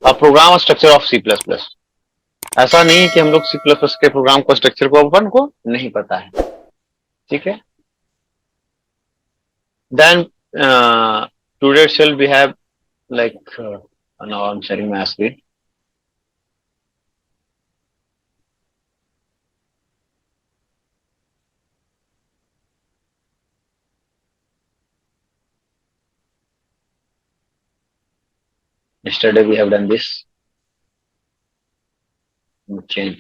Programme structure of C plus plus. ऐसा नहीं कि हम लोग सी प्लस प्लस के प्रोग्राम को स्ट्रक्चर को अपन को नहीं पता है, ठीक है। Then today shall we have like now I am sharing my screen. Yesterday we have done this. Change.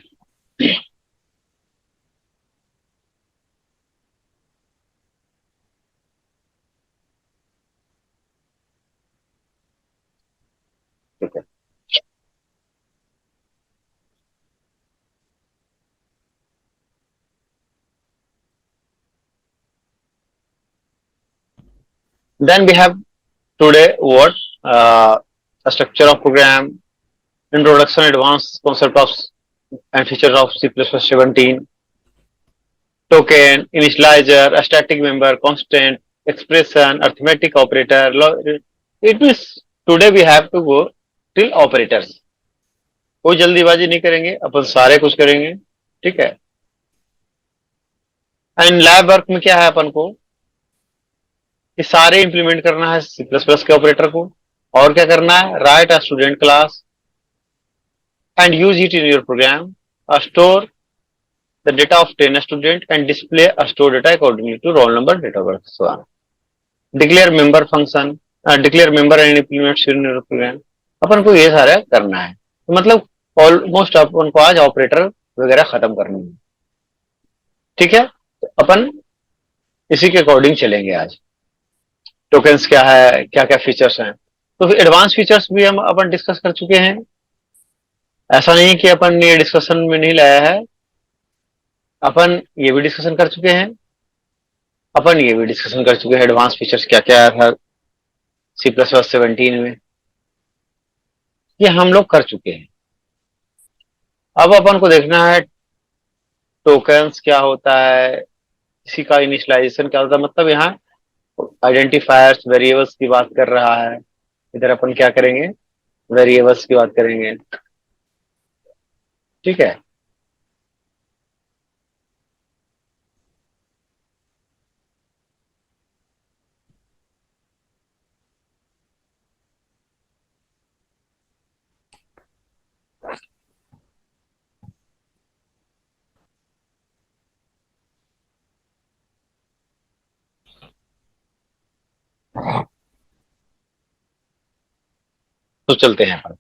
Okay. Then we have today what a structure of program, introduction, advanced concept of and features of C++ 17, token, initializer, a static member, constant, expression, arithmetic operator. It means today we have to go till operators. कोई जल्दीबाजी नहीं करेंगे, अपन सारे कुछ करेंगे, ठीक है। And lab work में क्या है अपन को, ये सारे इंप्लीमेंट करना है सी प्लस प्लस के ऑपरेटर को। और क्या करना है, write a student class and use it in your program, store the data of 10 student and display a store data accordingly to roll number, date of birth, so on. Declare member function, declare member and implement serial program। अपन को ये सारा करना है, तो मतलब almost अपन को आज operator वगैरह खत्म करनी है, ठीक है। तो अपन इसी के अकॉर्डिंग चलेंगे आज। टोकन्स क्या है, क्या क्या फीचर्स हैं, तो फिर एडवांस फीचर्स भी हम अपन डिस्कस कर चुके हैं। ऐसा नहीं कि अपन ये डिस्कशन में नहीं लाया है, अपन ये भी डिस्कशन कर चुके हैं, अपन ये भी डिस्कशन कर चुके हैं एडवांस फीचर्स क्या क्या था सी प्लस प्लस 17 में, ये हम लोग कर चुके हैं। अब अपन को देखना है टोकन्स क्या होता है, इसी का इनिशियलाइजेशन क्या होता है, मतलब यहाँ आइडेंटिफायर्स वेरिएबल्स की बात कर रहा है। इधर अपन क्या करेंगे, वेरिएबल्स की बात करेंगे, ठीक है। तो चलते हैं अपन,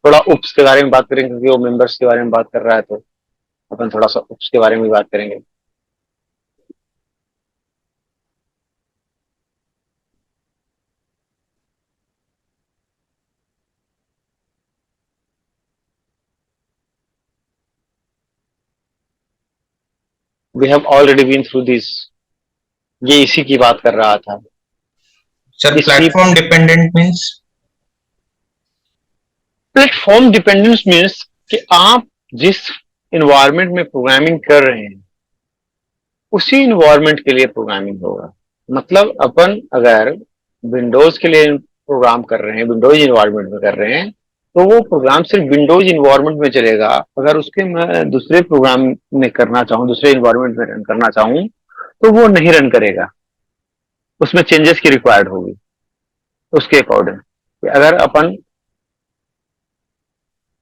थोड़ा उप्स के बारे में बात करेंगे, क्योंकि वो मेंबर्स के बारे में बात कर रहा है, तो अपन थोड़ा सा उप्स के बारे में भी बात करेंगे। We have already been through this, ये इसी की बात कर रहा था। Sir platform dependent means, platform dependence means कि आप जिस इन्वायरमेंट में प्रोग्रामिंग कर रहे हैं उसी इन्वायरमेंट के लिए प्रोग्रामिंग होगा। मतलब अपन अगर विंडोज के लिए प्रोग्राम कर रहे हैं, विंडोज इन्वायरमेंट में कर रहे हैं, तो वो प्रोग्राम सिर्फ विंडोज इन्वायरमेंट में चलेगा। अगर उसके मैं दूसरे प्रोग्राम में करना चाहूँ, दूसरे इन्वायरमेंट में रन करना चाहूँ, तो वो नहीं रन करेगा, उसमें चेंजेस की रिक्वायर्ड होगी उसके अकॉर्डिंग। अगर अपन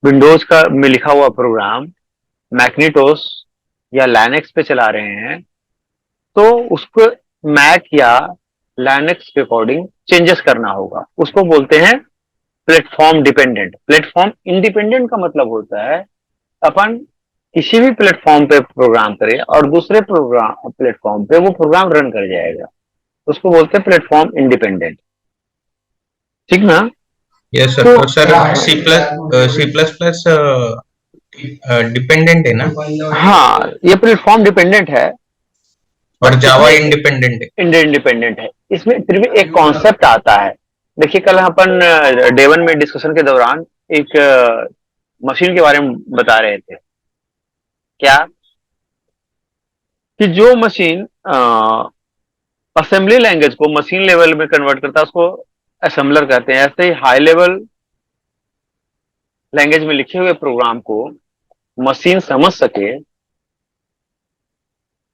विंडोज का में लिखा हुआ प्रोग्राम मैग्नेटोस या लाइनेक्स पे चला रहे हैं, तो उसको मैक या लाइनेक्स के अकॉर्डिंग चेंजेस करना होगा, उसको बोलते हैं प्लेटफॉर्म डिपेंडेंट। प्लेटफॉर्म इंडिपेंडेंट का मतलब होता है अपन किसी भी प्लेटफॉर्म पे प्रोग्राम करें और दूसरे प्रोग्राम प्लेटफॉर्म पे वो प्रोग्राम रन कर जाएगा, उसको बोलते हैं प्लेटफॉर्म इंडिपेंडेंट, ठीक ना। Yes sir. तो sir C plus plus dependent है ना? हाँ, ये प्लेटफॉर्म डिपेंडेंट है और बट जावा इंडिपेंडेंट है। इंडिपेंडेंट है। इसमें फिर भी एक कॉन्सेप्ट आता है। देखिए कल अपन डे वन में डिस्कशन के दौरान एक मशीन के बारे में बता रहे थे, क्या कि जो मशीन असेंबली लैंग्वेज को मशीन लेवल में कन्वर्ट करता है, उसको असेंबलर कहते हैं। ऐसे ही हाई लेवल लैंग्वेज में लिखे हुए प्रोग्राम को मशीन समझ सके,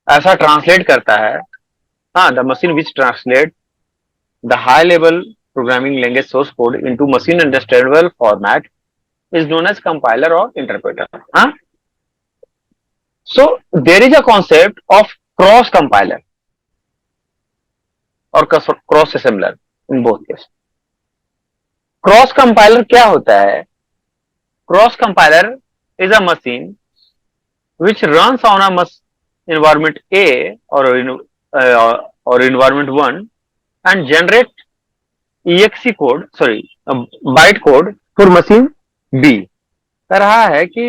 ऐसा ट्रांसलेट करता है। हाँ, the machine which translate the high level programming language source code into machine understandable format is known as compiler और इंटरप्रेटर। हाँ, so there is a concept of cross compiler और cross assembler in both case. Cross compiler क्या होता है? Cross compiler is a machine which runs on a environment A or environment 1 and generate exe code, sorry, byte code for machine B। कह रहा है कि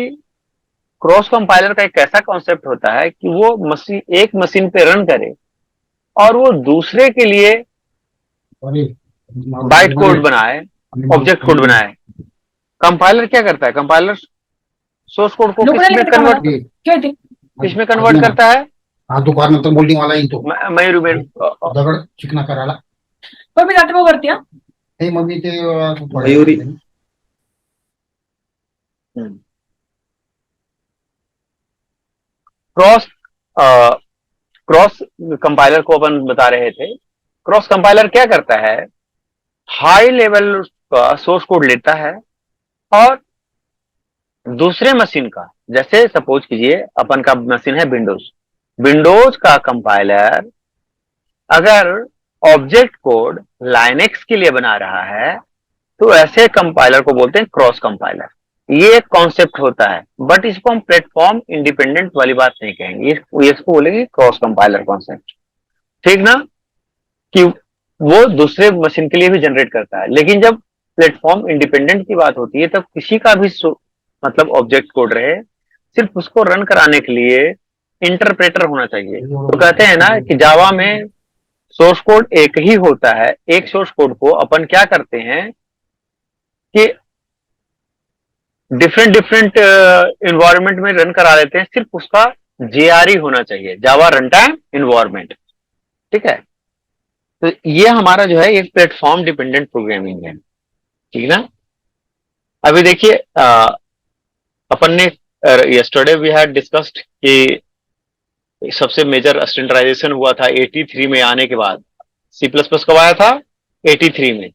cross compiler का एक ऐसा कॉन्सेप्ट होता है कि वो मशीन, एक मशीन पे रन करे और वो दूसरे के लिए बाइट कोड बनाए, ऑब्जेक्ट कोड बनाए। कंपाइलर क्या करता है? कंपाइलर सोर्स कोड को किसमें कन्वर्ट करता है? हा दुपारनंतर बोल्डिंग वाला येतो मयूर दगड चिकना करायला. पण मी जाते बघ वरती. हे मग मी ते मयुरी. क्रॉस क्रॉस कंपाइलर को अपन बता रहे थे। क्रॉस कंपाइलर क्या करता है? हाई लेवल का सोर्स कोड लेता है और दूसरे मशीन का, जैसे सपोज कीजिए अपन का मशीन है विंडोज, विंडोज का कंपाइलर अगर ऑब्जेक्ट कोड लाइनेक्स के लिए बना रहा है तो ऐसे कंपाइलर को बोलते हैं क्रॉस कंपाइलर। ये एक कॉन्सेप्ट होता है, बट इसको हम प्लेटफॉर्म इंडिपेंडेंट वाली बात नहीं कहेंगे, इसको बोलेंगे क्रॉस कंपाइलर कॉन्सेप्ट। ठीक ना? कि वो दूसरे मशीन के लिए भी जनरेट करता है, लेकिन जब प्लेटफॉर्म इंडिपेंडेंट की बात होती है तब किसी का भी मतलब ऑब्जेक्ट कोड रहे, सिर्फ उसको रन कराने के लिए इंटरप्रेटर होना चाहिए। तो कहते हैं ना कि जावा में सोर्स कोड एक ही होता है, एक सोर्स कोड को अपन क्या करते हैं कि डिफरेंट डिफरेंट इन्वायरमेंट में रन करा लेते हैं, सिर्फ उसका जेआरई होना चाहिए, जावा रन टाइम इन्वायरमेंट। ठीक है, तो ये हमारा जो है एक प्लेटफॉर्म डिपेंडेंट प्रोग्रामिंग है। ठीक ना? अभी देखिए अपन ने यस्टरडे वी हैड डिस्कस्ड कि सबसे मेजर स्टैंडर्डाइजेशन हुआ था 83 में आने के बाद। सी प्लस प्लस कब आया था? 83 में।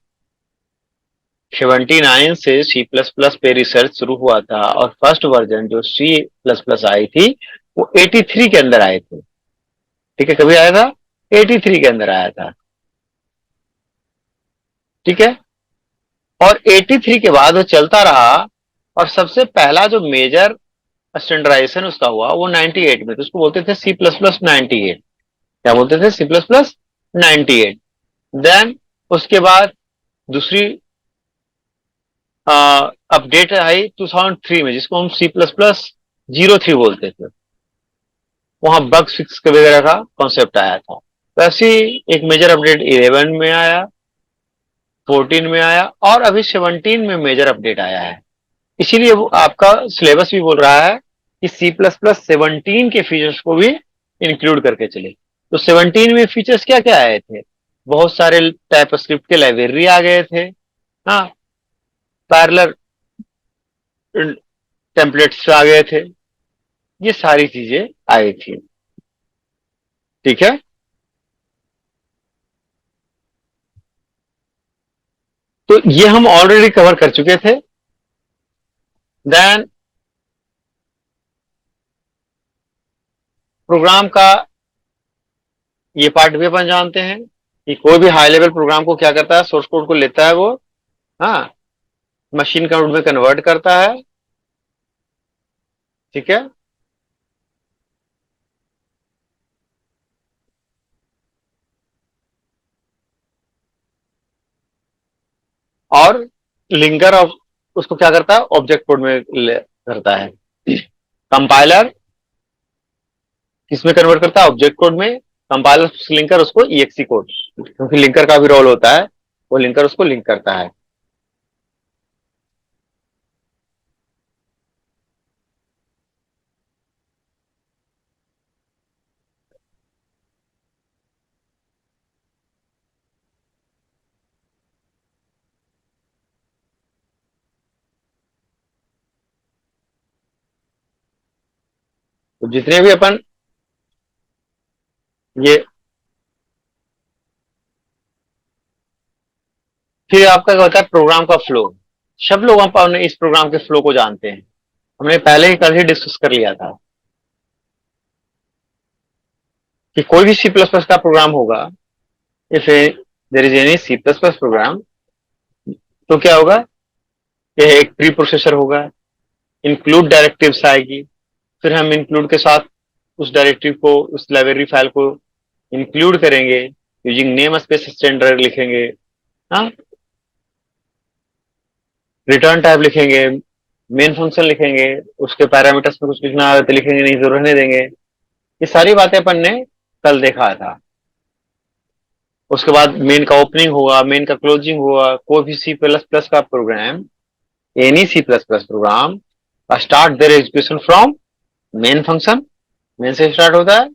79 से सी प्लस प्लस पे रिसर्च शुरू हुआ था और फर्स्ट वर्जन जो सी प्लस प्लस आई थी वो 83 के अंदर आए थे। ठीक है, कभी आया था? 83 के अंदर आया था। ठीक है, और 83 के बाद वो चलता रहा और सबसे पहला जो मेजर स्टैंडर्डाइजेशन उसका हुआ वो 98 में, तो उसको बोलते थे सी प्लस प्लस 98। क्या बोलते थे? सी प्लस प्लस 98। देन उसके बाद दूसरी अपडेट आई 2003 में, जिसको हम सी प्लस प्लस 03 बोलते थे। वहां बग फिक्स वगैरह का कॉन्सेप्ट आया था। तो ऐसी एक मेजर अपडेट 11 में आया, 14 में आया और अभी 17 में मेजर अपडेट आया है। इसीलिए वो आपका सिलेबस भी बोल रहा है कि सी प्लस प्लस 17 के फीचर्स को भी इंक्लूड करके चले। तो 17 में फीचर्स क्या क्या आए थे? बहुत सारे टाइप स्क्रिप्ट के लाइब्रेरी आ गए थे। हाँ, पैरेलल टेम्पलेट्स आ गए थे, ये सारी चीजें आई थी। ठीक है, तो ये हम ऑलरेडी कवर कर चुके थे। देन प्रोग्राम का ये पार्ट भी अपन जानते हैं कि कोई भी हाई लेवल प्रोग्राम को क्या करता है? सोर्स कोड को लेता है वो, हाँ, मशीन कोड में कन्वर्ट करता है। ठीक है, और लिंकर ऑफ उसको क्या करता है? ऑब्जेक्ट कोड में करता है। कंपाइलर किसमें कन्वर्ट करता है? ऑब्जेक्ट कोड में। कंपाइलर लिंकर उसको ईएक्सी कोड, क्योंकि लिंकर का भी रोल होता है, वो लिंकर उसको लिंक करता है। जितने भी अपन ये, फिर आपका क्या होता है प्रोग्राम का फ्लो। सब लोग अपन इस प्रोग्राम के फ्लो को जानते हैं, हमने पहले ही कल ही डिस्कस कर लिया था कि कोई भी सी प्लस प्लस का प्रोग्राम होगा, if there is any C plus plus program, तो क्या होगा कि एक प्री प्रोसेसर होगा, इंक्लूड डायरेक्टिव्स आएगी, फिर हम इंक्लूड के साथ उस डायरेक्टिव को, उस लाइब्रेरी फाइल को इंक्लूड करेंगे, यूजिंग नेम स्पेस स्टैंडर्ड लिखेंगे, हाँ, रिटर्न टाइप लिखेंगे, मेन फंक्शन लिखेंगे, उसके पैरामीटर्स में कुछ लिखना है तो लिखेंगे, नहीं तो रहने देंगे। ये सारी बातें अपन ने कल देखा था। उसके बाद मेन का ओपनिंग होगा, मेन का क्लोजिंग होगा। कोई भी सी प्लस प्लस का program, any C plus plus program start their execution from main function, main से स्टार्ट होता है।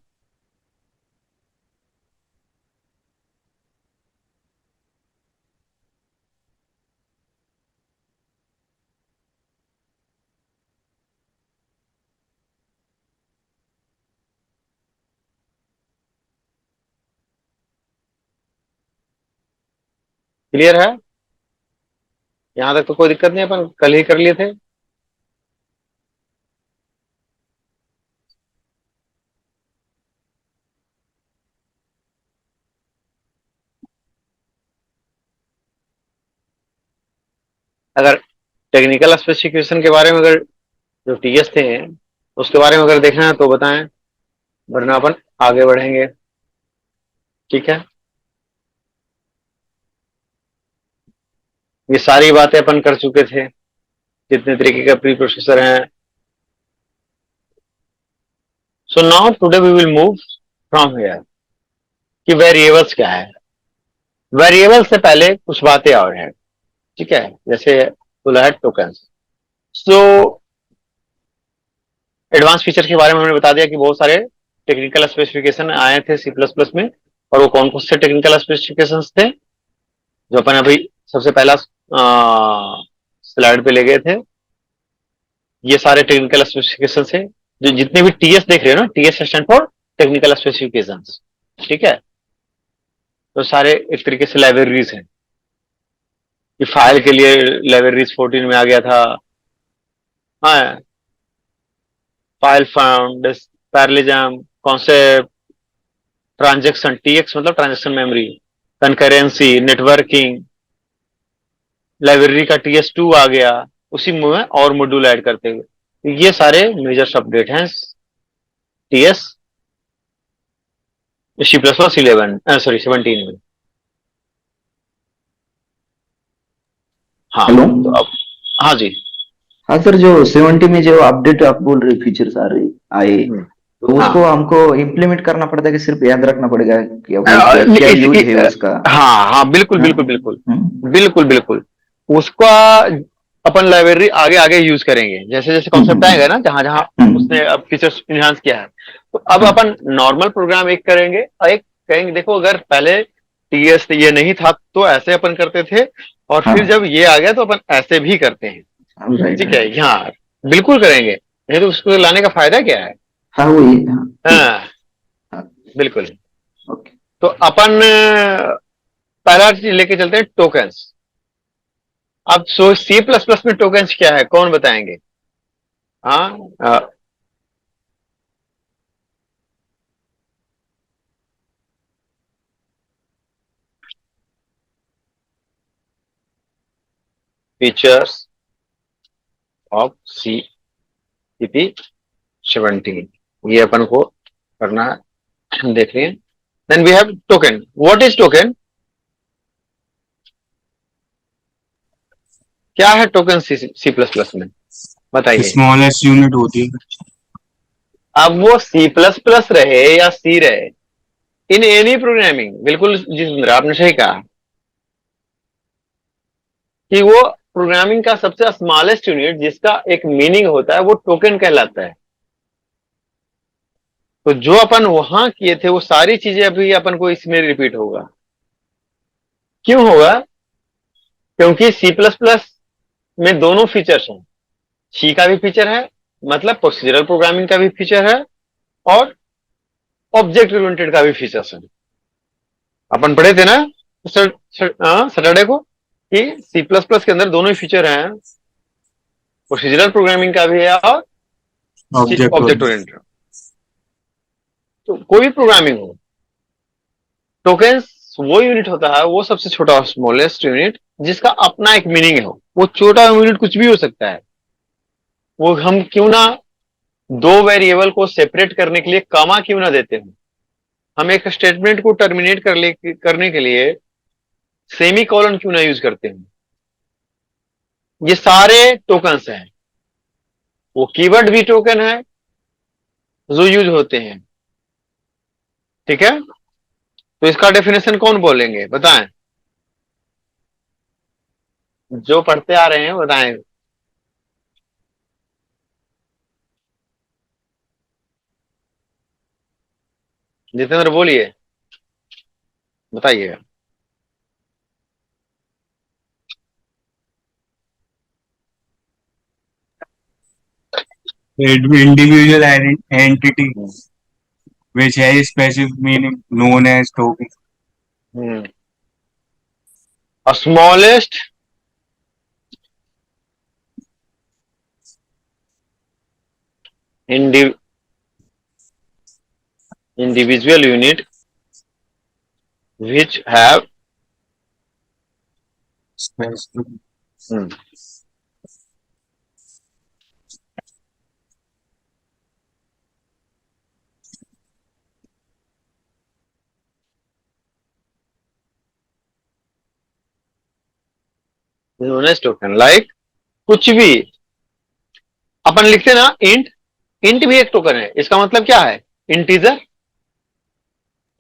क्लियर है? यहां तक तो कोई दिक्कत नहीं, अपन कल ही कर लिए थे। अगर टेक्निकल स्पेसिफिकेशन के बारे में, अगर जो टीएस थे उसके बारे में अगर देखना है तो बताएं, वरना अपन आगे बढ़ेंगे। ठीक है, ये सारी बातें अपन कर चुके थे, कितने तरीके का प्री प्रोसेसर है। So now today we will move from here कि वेरिएबल्स क्या है। वेरिएबल से पहले कुछ बातें और हैं, ठीक है, जैसे बोला है टोकन्स। सो एडवांस फीचर के बारे में हमने बता दिया कि बहुत सारे टेक्निकल स्पेसिफिकेशन आए थे सी प्लस प्लस में, और वो कौन कौन से टेक्निकल स्पेसिफिकेशन थे जो अपन अभी सबसे पहला स्लाइड पे ले गए थे। ये सारे टेक्निकल स्पेसिफिकेशन है, जो जितने भी टीएस देख रहे हो ना, TS stand for technical specification, ठीक है। तो सारे एक तरीके से लाइब्रेरीज हैं, कि फाइल के लिए लाइब्रेरीज 14 में आ गया था, हाँ, file found, parallelism, concept, transaction, TX मतलब transaction memory, concurrency, networking, library का टीएस2 आ गया उसी में और मॉड्यूल ऐड करते हुए। तो ये सारे मेजर अपडेट हैं TS C plus plus 11 sorry 17 में। हाँ हेलो। तो अब, हाँ जी, हाँ सर, जो 70 में जो अपडेट आप बोल रहे फीचर्स आ रहे आए, तो हाँ। उसको हमको इम्प्लीमेंट करना पड़ता है कि सिर्फ याद रखना पड़ेगा कि वो क्या इस- यूज इस- है उसका? हाँ हाँ, बिल्कुल हाँ? बिल्कुल बिल्कुल हम्म, बिल्कुल बिल्कुल। उसका अपन लाइब्रेरी आगे आगे यूज करेंगे, जैसे जैसे कॉन्सेप्ट आएगा ना, जहां जहां उसने अब फीचर्स इन्हांस किया है, तो अब हाँ। अपन नॉर्मल प्रोग्राम एक करेंगे और एक कहेंगे देखो अगर पहले टीएस ये नहीं था तो ऐसे अपन करते थे, और हाँ। फिर जब ये आ गया तो अपन ऐसे भी करते हैं। राइट ठीक है, राइट। हाँ बिल्कुल करेंगे, नहीं तो उसको लाने का फायदा क्या है। हाँ वही, हाँ ठीक। हाँ हाँ, बिल्कुल। ओके। तो अपन पहला चीज लेके चलते हैं टोकन्स। अब सो सी प्लस प्लस में टोकन्स क्या है, कौन बताएंगे? हाँ, फीचर्स ऑफ सी पी 17, ये अपन को करना है, हम देख रहे हैं। Then we have token. What is token? क्या है टोकन सी प्लस प्लस में, बताइए। स्मॉलेस्ट यूनिट होती है। अब वो सी प्लस प्लस रहे या सी रहे, इन एनी प्रोग्रामिंग, बिल्कुल जितेंद्र आपने सही कहा कि वो प्रोग्रामिंग का सबसे स्मॉलेस्ट यूनिट जिसका एक मीनिंग होता है वो टोकन कहलाता है। तो जो अपन वहां किए थे वो सारी चीजें अभी अपन को इसमें रिपीट होगा। क्यों होगा? क्योंकि सी प्लस प्लस में दोनों फीचर्स हैं, सी का भी फीचर है, मतलब प्रोसीजरल प्रोग्रामिंग का भी फीचर है, और ऑब्जेक्ट ओरिएंटेड का भी फीचर्स है। अपन पढ़े थे ना सैटरडे को कि सी प्लस प्लस के अंदर दोनों ही फीचर हैं, प्रोसीजरल प्रोग्रामिंग का भी है और ऑब्जेक्ट ओरिएंटेड। तो कोई भी प्रोग्रामिंग हो, टोकेंस वो यूनिट होता है, वो सबसे छोटा स्मॉलेस्ट यूनिट जिसका अपना एक मीनिंग है। वो छोटा यूनिट कुछ भी हो सकता है। वो हम क्यों ना दो वेरिएबल को सेपरेट करने के लिए कॉमा क्यों ना देते हैं, हम एक स्टेटमेंट को टर्मिनेट करने के लिए सेमी कॉलन क्यों ना यूज करते हैं। ये सारे टोकन्स हैं। वो कीवर्ड भी टोकन है जो यूज होते हैं। ठीक है, तो इसका डेफिनेशन कौन बोलेंगे बताएं, जो पढ़ते आ रहे हैं बताएं। जितेंद्र बोलिए, बताइए। Individual entity which has a specific meaning known as token. Smallest individual unit which have Specific. known as token। Like कुछ भी अपन लिखते ना, इंट, इंट भी एक टोकन है। इसका मतलब क्या है, इंटीजर।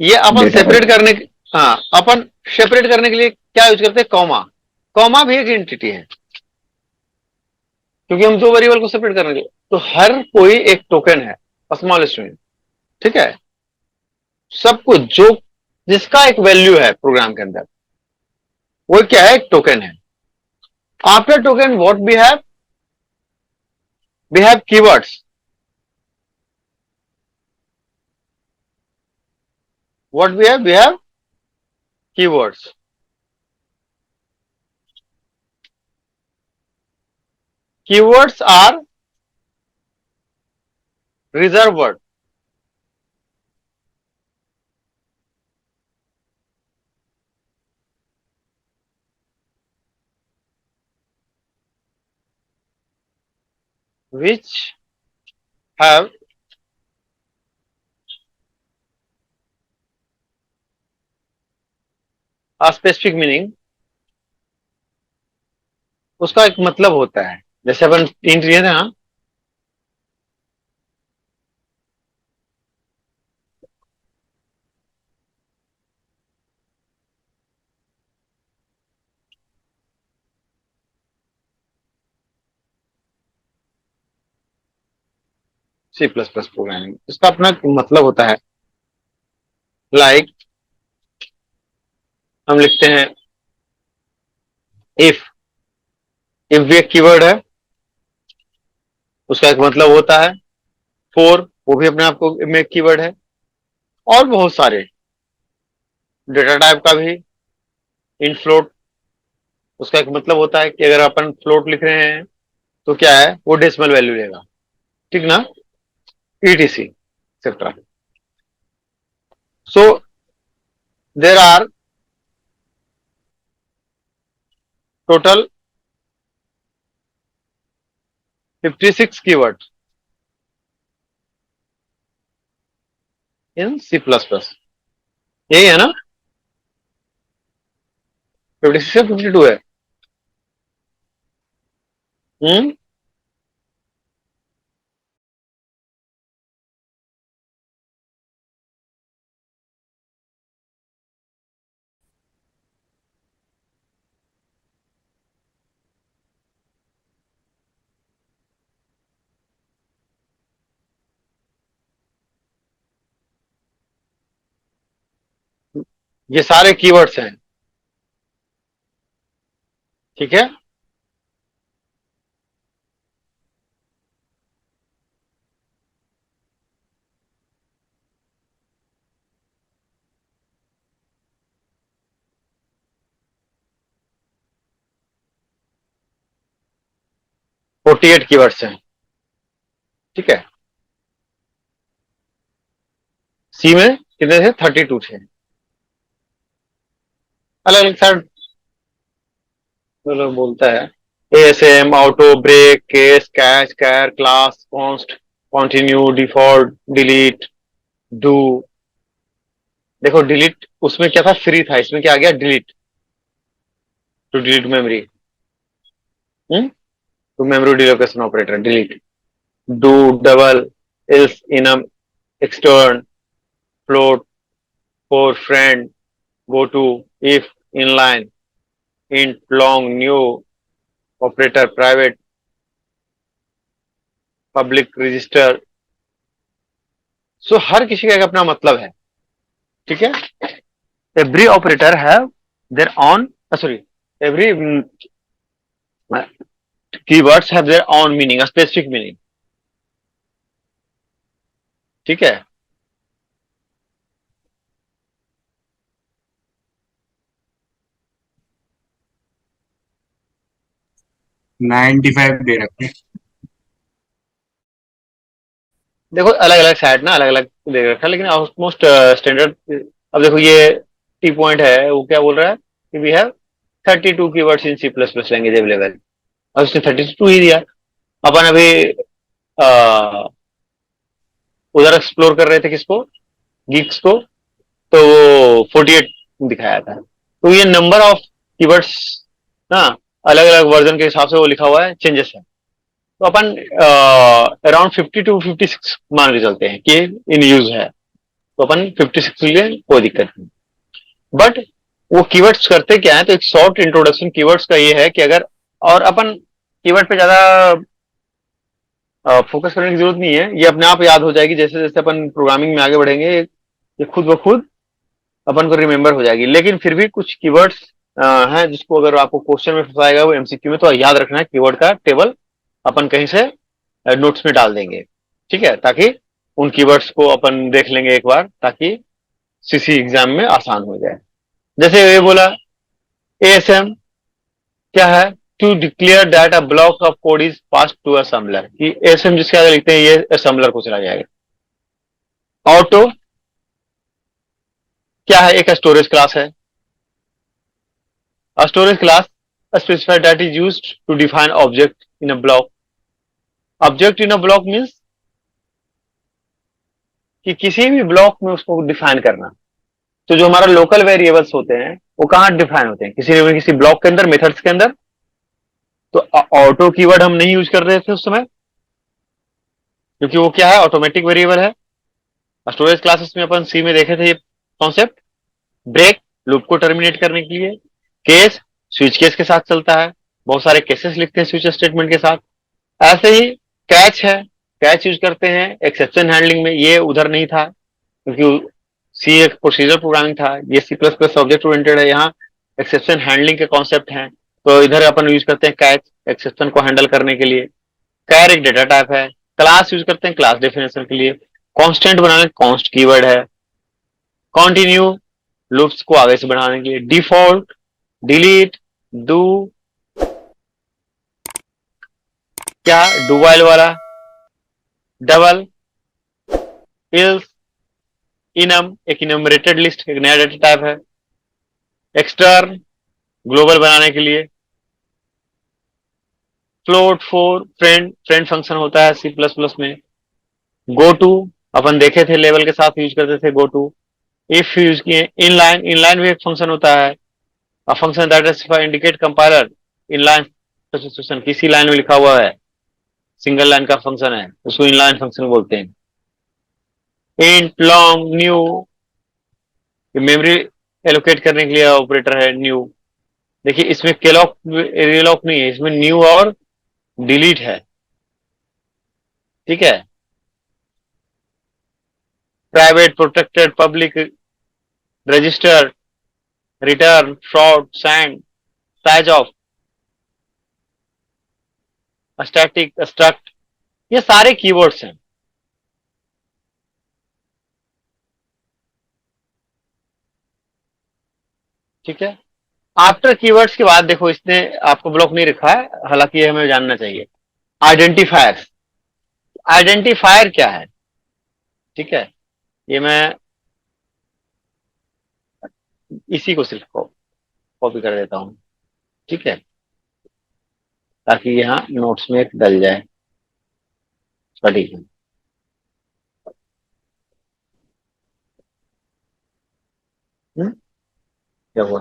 ये अपन Data सेपरेट type। करने हाँ, अपन सेपरेट करने के लिए क्या यूज करते हैं, कॉमा। कॉमा भी एक एंटिटी है, क्योंकि हम दो वेरिएबल को सेपरेट करने के लिए। तो हर कोई एक टोकन है, स्मॉलेस्ट यूनिट। ठीक है, सब कुछ जो जिसका एक वैल्यू है प्रोग्राम के अंदर, वो क्या है, एक टोकन है। After token what we have keywords. What we have keywords। Keywords are reserved word। which have a specific meaning। उसका एक मतलब होता है। जैसे अपन इंट लिए थे ना, सी प्लस प्लस प्रोग्रामिंग, इसका अपना मतलब होता है। लाइक हम लिखते हैं इफ। इफ भी एक कीवर्ड है, उसका एक मतलब होता है। फोर, वो भी अपने आप को में एक कीवर्ड है। और बहुत सारे डेटा टाइप का भी, इन फ्लोट, उसका एक मतलब होता है कि अगर अपन फ्लोट लिख रहे हैं तो क्या है, वो डेसिमल वैल्यू लेगा। ठीक ना, etc etcetera. So there are total 56 keyword in C plus plus. यही है ना, 56 या 52 है। हम्म, ये सारे कीवर्ड्स हैं। ठीक है, 48 कीवर्ड्स हैं, ठीक है। सी में कितने थे? 32 थे। अलग अलग साइड लोग बोलता है ASM, auto, break, case, catch, char, class, const, continue, default, delete, do. देखो डिलीट उसमें क्या था? फ्री था, इसमें क्या आ गया? Delete, to delete memory, to memory deallocation operator, delete. Do, double, else, enum, extern, float, for, friend, go to, if, inline, int, long, new, operator, private, public, register. So हर किसी का एक अपना मतलब है, ठीक है। Every operator have their on, sorry, every keywords have their on meaning, specific meaning, ठीक है। नाइन्टी फाइव दे रखे। देखो अलग अलग साइड ना अलग अलग दे रखा है, लेकिन ऑलमोस्ट स्टैंडर्ड। अब देखो ये टी पॉइंट है, वो क्या बोल रहा है कि we have 32 keywords in C plus plus language available, और उसने 32 ही दिया। अपन अभी उधर एक्सप्लोर कर रहे थे किसको? गीक्स को, तो वो 48 दिखाया था। तो ये नंबर ऑफ कीवर्ड्स ना अलग अलग वर्जन के हिसाब से वो लिखा हुआ है, चेंजेस है। तो अपन अराउंड 50 टू 56 मान के चलते हैं कि इन यूज है, तो अपन 56 लिए कोई दिक्कत नहीं। बट वो कीवर्ड्स करते क्या है? तो एक शॉर्ट इंट्रोडक्शन कीवर्ड्स का ये है कि अगर, और अपन कीवर्ड पे ज्यादा फोकस करने की जरूरत नहीं है, ये अपने आप याद हो जाएगी। जैसे जैसे अपन प्रोग्रामिंग में आगे बढ़ेंगे ये खुद ब खुद अपन को रिमेंबर हो जाएगी। लेकिन फिर भी कुछ कीवर्ड्स हैं जिसको अगर आपको क्वेश्चन में फंसाएगा वो एमसीक्यू में, तो याद रखना है कीवर्ड का टेबल अपन कहीं से नोट्स में डाल देंगे, ठीक है, ताकि उन कीवर्ड्स को अपन देख लेंगे एक बार, ताकि सीसी एग्जाम में आसान हो जाए। जैसे ये बोला एएसएम क्या है? To declare that a block of code is pass to assembler, कि एएसएम जिसके आगे लिखते हैं ये असेंबलर को चला जाएगा। ऑटो क्या है? एक स्टोरेज क्लास है। A storage class specified that is used to define object in a block. Object in a block means कि किसी भी ब्लॉक में उसको डिफाइन करना। तो जो हमारा लोकल वेरिएबल्स होते हैं वो कहाँ डिफाइन होते हैं? किसी ब्लॉक के अंदर, मेथड्स के अंदर। तो ऑटो कीवर्ड हम नहीं यूज कर रहे थे उस समय, क्योंकि वो क्या है? ऑटोमेटिक वेरिएबल है। स्टोरेज क्लासेस में अपन सी में देखे थे ये कॉन्सेप्ट। ब्रेक लूप को टर्मिनेट करने के लिए। केस स्विच केस के साथ चलता है, बहुत सारे केसेस लिखते हैं स्विच स्टेटमेंट के साथ। ऐसे ही कैच है, कैच यूज करते हैं एक्सेप्शन हैंडलिंग में। ये उधर नहीं था क्योंकि सी एक प्रोसीजर प्रोग्रामिंग था, ये C plus plus object oriented है। यहाँ एक्सेप्शन हैंडलिंग के कॉन्सेप्ट हैं, तो इधर अपन यूज करते हैं कैच एक्सेप्शन को हैंडल करने के लिए। कैर एक डेटा टाइप है। क्लास यूज करते हैं क्लास डेफिनेशन के लिए। कॉन्स्टेंट बनाने कॉन्स्ट कीवर्ड है। कॉन्टिन्यू लूप्स को आगे से बढ़ाने के लिए। डिफॉल्ट, डिलीट, डू क्या? डू वाइल वाला। डबल, इल्स, इनम एक इनमरेटेड लिस्ट, एक नया डेटा टाइप है। एक्सटर्न ग्लोबल बनाने के लिए। Float, four, friend friend function होता है सी प्लस प्लस में। गो टू अपन देखे थे लेवल के साथ यूज करते थे गो टू। इफ यूज किए। इनलाइन, इनलाइन भी एक फंक्शन होता है, a function that indicate compiler inline substitution, किसी लाइन में लिखा हुआ है, सिंगल लाइन का फंक्शन है, उसको इनलाइन फंक्शन बोलते हैं। Int, long, new memory allocate करने के लिए ऑपरेटर है न्यू। देखिए इसमें केलॉक रिलॉक नहीं है, इसमें न्यू और डिलीट है, ठीक है। Private, protected, public, register, return, fraud, sand, size of, static, struct, ये सारे कीवर्ड्स हैं, ठीक है। आफ्टर कीवर्ड्स के बाद देखो इसने आपको ब्लॉक नहीं रखा है, हालांकि ये हमें जानना चाहिए। आइडेंटिफायर। आइडेंटिफायर क्या है? ठीक है, ये मैं इसी को सिर्फ कॉपी कर देता हूं, ठीक है, ताकि यहाँ नोट्स में एक डल जाए। ठीक है, क्या हुआ?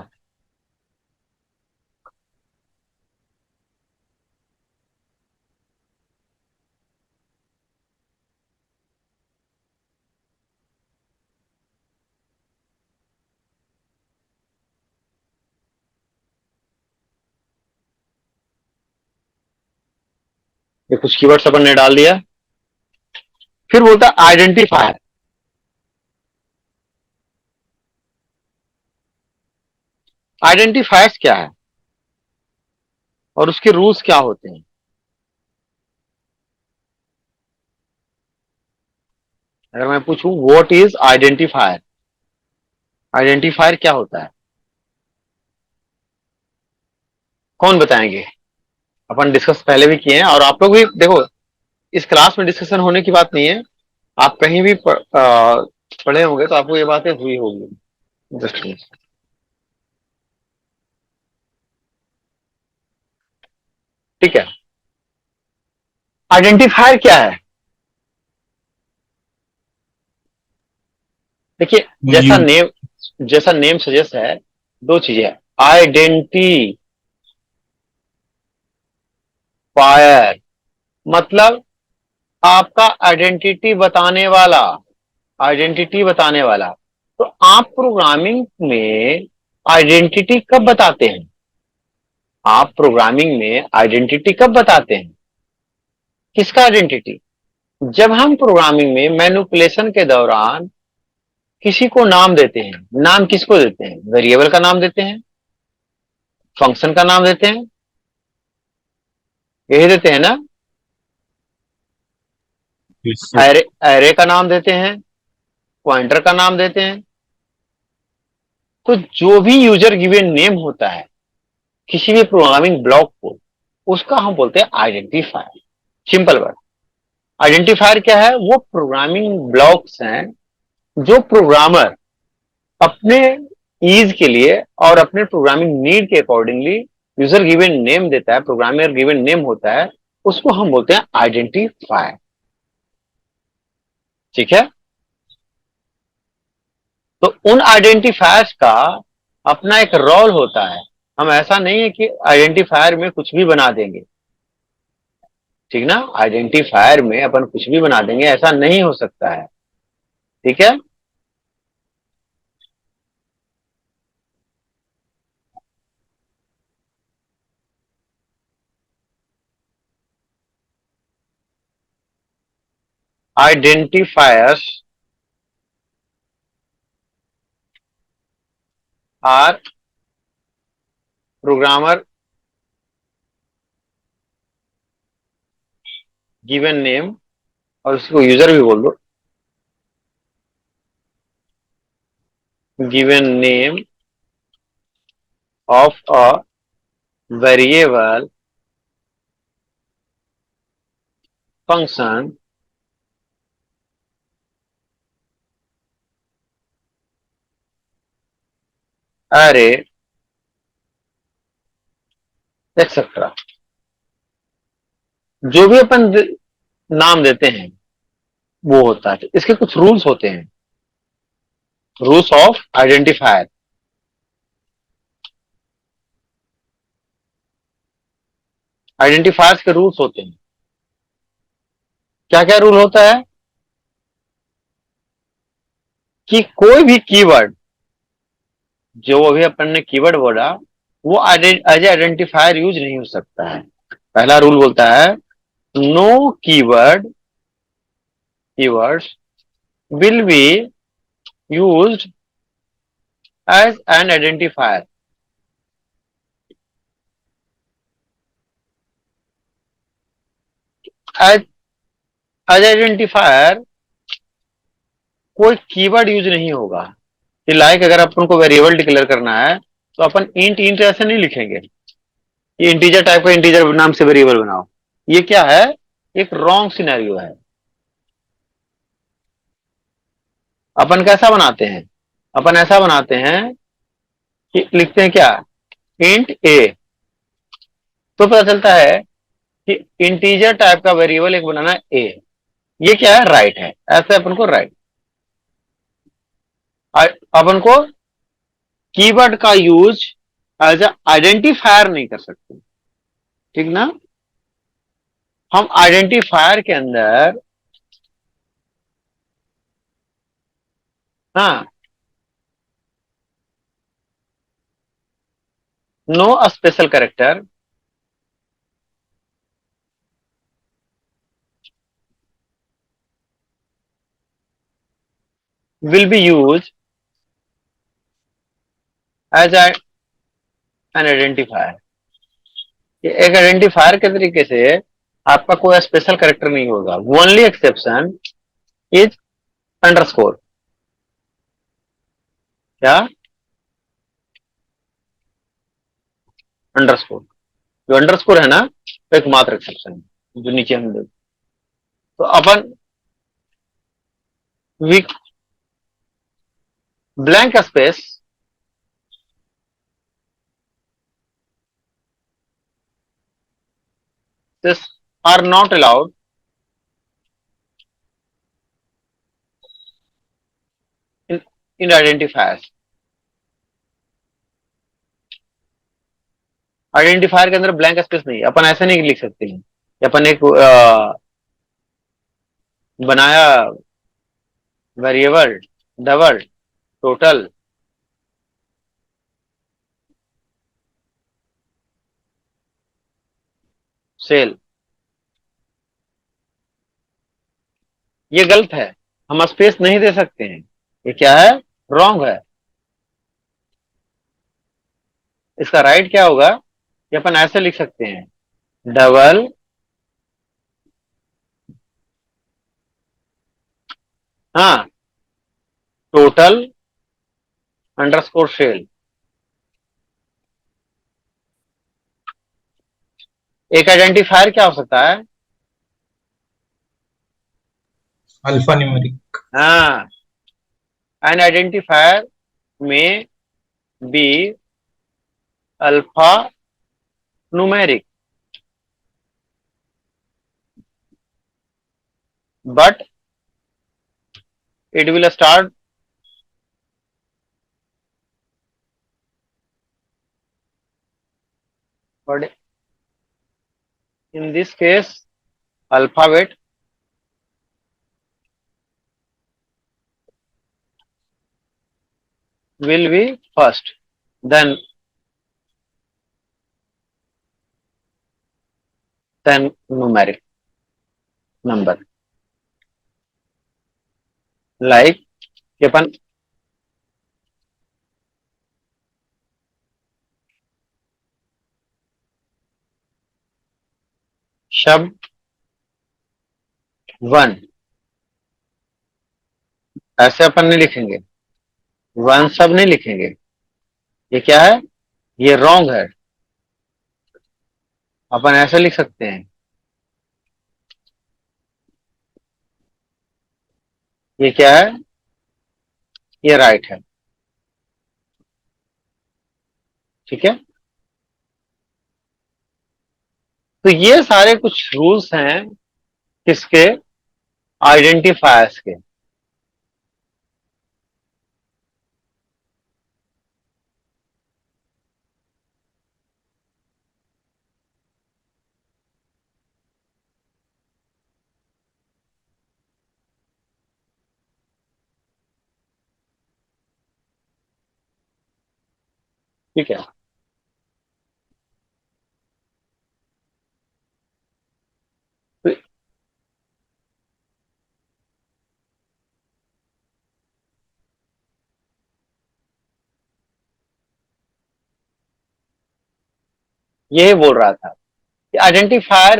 ये कुछ कीवर्ड्स अपन ने डाल दिया, फिर बोलता है आइडेंटिफायर। आइडेंटिफायर्स क्या है और उसके रूल्स क्या होते हैं? अगर मैं पूछूं व्हाट इज आइडेंटिफायर, आइडेंटिफायर क्या होता है, कौन बताएंगे? अपन डिस्कस पहले भी किए हैं, और आप लोग भी देखो, इस क्लास में डिस्कशन होने की बात नहीं है, आप कहीं भी पढ़े होंगे तो आपको ये बातें हुई होगी। जस्ट ठीक है, आइडेंटिफायर क्या है? देखिए, जैसा नेम सजेस्ट है, दो चीजें, आइडेंटिफायर मतलब आपका आइडेंटिटी बताने वाला, आइडेंटिटी बताने वाला। तो आप प्रोग्रामिंग में आइडेंटिटी कब बताते हैं? आप प्रोग्रामिंग में आइडेंटिटी कब बताते हैं? किसका आइडेंटिटी? जब हम प्रोग्रामिंग में मैनिपुलेशन के दौरान किसी को नाम देते हैं। नाम किसको देते हैं? वेरिएबल का नाम देते हैं, फंक्शन का नाम देते हैं, यही देते हैं ना। एरे का नाम देते हैं, पॉइंटर का नाम देते हैं। तो जो भी यूजर गिवन नेम होता है किसी भी प्रोग्रामिंग ब्लॉक को, उसका हम बोलते हैं आइडेंटिफायर। Simple word. आइडेंटिफायर क्या है? वो प्रोग्रामिंग ब्लॉक्स हैं जो प्रोग्रामर अपने ईज के लिए और अपने प्रोग्रामिंग नीड के अकॉर्डिंगली यूजर गिवन नेम देता है, प्रोग्रामर गिवन नेम होता है, उसको हम बोलते हैं आइडेंटिफायर। ठीक है, तो उन आइडेंटिफायर्स का अपना एक रोल होता है। हम ऐसा नहीं है कि आइडेंटिफायर में कुछ भी बना देंगे, ठीक ना, आइडेंटिफायर में अपन कुछ भी बना देंगे ऐसा नहीं हो सकता है। ठीक है, identifiers are programmer given name, और उसको यूजर भी बोल दो, given name of a variable, function, array, etcetera. जो भी अपन नाम देते हैं वो होता है। इसके कुछ रूल्स होते हैं, रूल्स ऑफ आइडेंटिफायर। आइडेंटिफायर्स के रूल्स होते हैं। क्या क्या रूल होता है? कि कोई भी कीवर्ड, जो अभी अपन ने कीवर्ड बोला, वो एज आइडेंटिफायर यूज नहीं हो सकता है। पहला रूल बोलता है no keywords will be used as an identifier. As identifier कोई कीवर्ड यूज नहीं होगा। कि लाइक अगर अपन को वेरिएबल डिक्लेयर करना है तो अपन इंट इंट ऐसे नहीं लिखेंगे कि इंटीजर टाइप का इंटीजर नाम से वेरिएबल बनाओ। ये क्या है, एक रॉन्ग सिनेरियो है। अपन कैसा बनाते हैं, अपन ऐसा बनाते हैं कि लिखते हैं क्या, इंट ए, तो पता चलता है कि इंटीजर टाइप का वेरिएबल एक बनाना ए, ये क्या है, राइट है, ऐसे अपन को राइट। अपन को कीवर्ड का यूज एज ए आइडेंटिफायर नहीं कर सकते, ठीक ना। हम आइडेंटिफायर के अंदर, हाँ, no special character will be used as an identifier। एक आइडेंटिफायर के तरीके से आपका कोई स्पेशल कैरेक्टर नहीं होगा। Only exception is underscore. क्या, अंडरस्कोर। जो अंडरस्कोर है ना, तो एकमात्र एक्सेप्शन है जो नीचे हम देख, तो अपन blank space this are not allowed in identifiers। Identifier के अंदर ब्लैंक स्पेस नहीं, अपन ऐसे नहीं लिख सकते हैं कि अपन एक बनाया वेरिएबल डबल टोटल सेल, ये गलत है, हम स्पेस नहीं दे सकते हैं, ये क्या है, रॉन्ग है। इसका राइट क्या होगा कि अपन ऐसे लिख सकते हैं, डबल हाँ टोटल अंडरस्कोर सेल। एक आइडेंटिफायर क्या हो सकता है, अल्फा न्यूमेरिक। हाँ, an identifier may be alphanumeric, but it will start but in this case alphabet will be first, then numeric number, like कि अपन शब्द वन ऐसे अपन नहीं लिखेंगे, वन सब नहीं लिखेंगे, ये क्या है, ये रॉन्ग है। अपन ऐसे लिख सकते हैं, ये क्या है, ये राइट है, ठीक है। तो ये सारे कुछ रूल्स हैं किसके, आइडेंटिफायर्स के। ठीक है, तो यही बोल रहा था कि identifier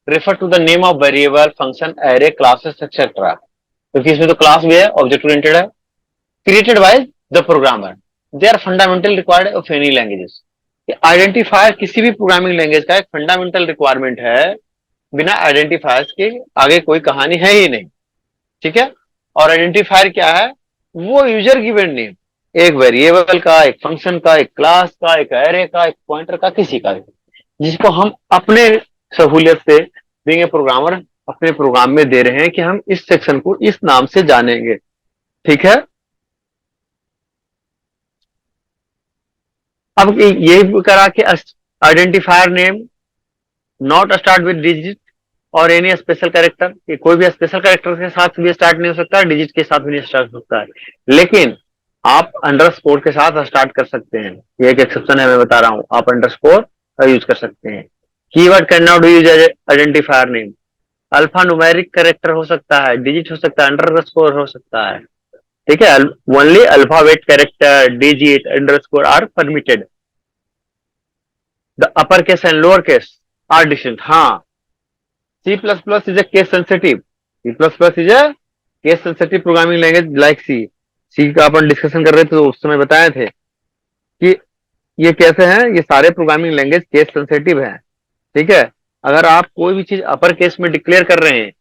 refer to the name of variable, function, array, classes etcetera, क्योंकि इसमें तो क्लास भी है, ऑब्जेक्ट ओरिएंटेड है, created by the programmer, they are fundamental required of any languages. Identifier किसी भी प्रोग्रामिंग लैंग्वेज का एक फंडामेंटल रिक्वायरमेंट है बिना आइडेंटिफायर्स के आगे कोई कहानी है ही नहीं, ठीक है। और आइडेंटिफायर क्या है? वो यूजर गिवन नेम, एक वेरिएबल का, एक फंक्शन का, एक क्लास का, एक एरे का, एक पॉइंटर का, किसी का भी, जिसको हम अपने सहूलियत से बीइंग ए प्रोग्रामर अपने प्रोग्राम में दे रहे हैं कि हम इस सेक्शन को इस नाम से जानेंगे, ठीक है। अब ये करा कि identifier name not start with digit और एनी स्पेशल कैरेक्टर, ये कोई भी स्पेशल कैरेक्टर के साथ भी स्टार्ट नहीं हो सकता, डिजिट के साथ भी नहीं स्टार्ट हो सकता है, लेकिन आप अंडरस्कोर के साथ स्टार्ट कर सकते हैं। ये एक एक्सेप्शन है, मैं बता रहा हूं, आप अंडरस्कोर यूज कर सकते हैं। Keyword can not use as identifier name. Alphanumeric character हो सकता है, डिजिट हो सकता है, अंडरस्कोर हो सकता है, ठीक है। Only alphabet character, digit, underscore are permitted. The upper case and lower case are distinct. हाँ, C++ is a case sensitive. C++ is a case sensitive programming language like C. C का अपन discussion कर रहे थे तो उस समय बताए थे कि ये कैसे हैं, ये सारे प्रोग्रामिंग लैंग्वेज केस सेंसिटिव हैं, ठीक है। अगर आप कोई भी चीज अपर केस में डिक्लेयर कर रहे हैं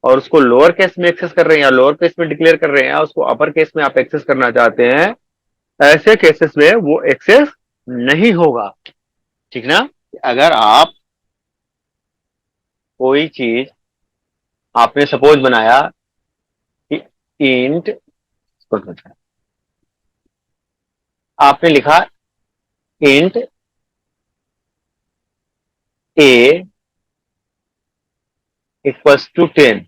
और उसको लोअर केस में एक्सेस कर रहे हैं, या लोअर केस में डिक्लेयर कर रहे हैं और उसको अपर केस में आप एक्सेस करना चाहते हैं, ऐसे केसेस में वो एक्सेस नहीं होगा, ठीक ना। अगर आप कोई चीज आपने सपोज बनाया कि इंट, आपने लिखा इंट ए इक्वल्स टू 10,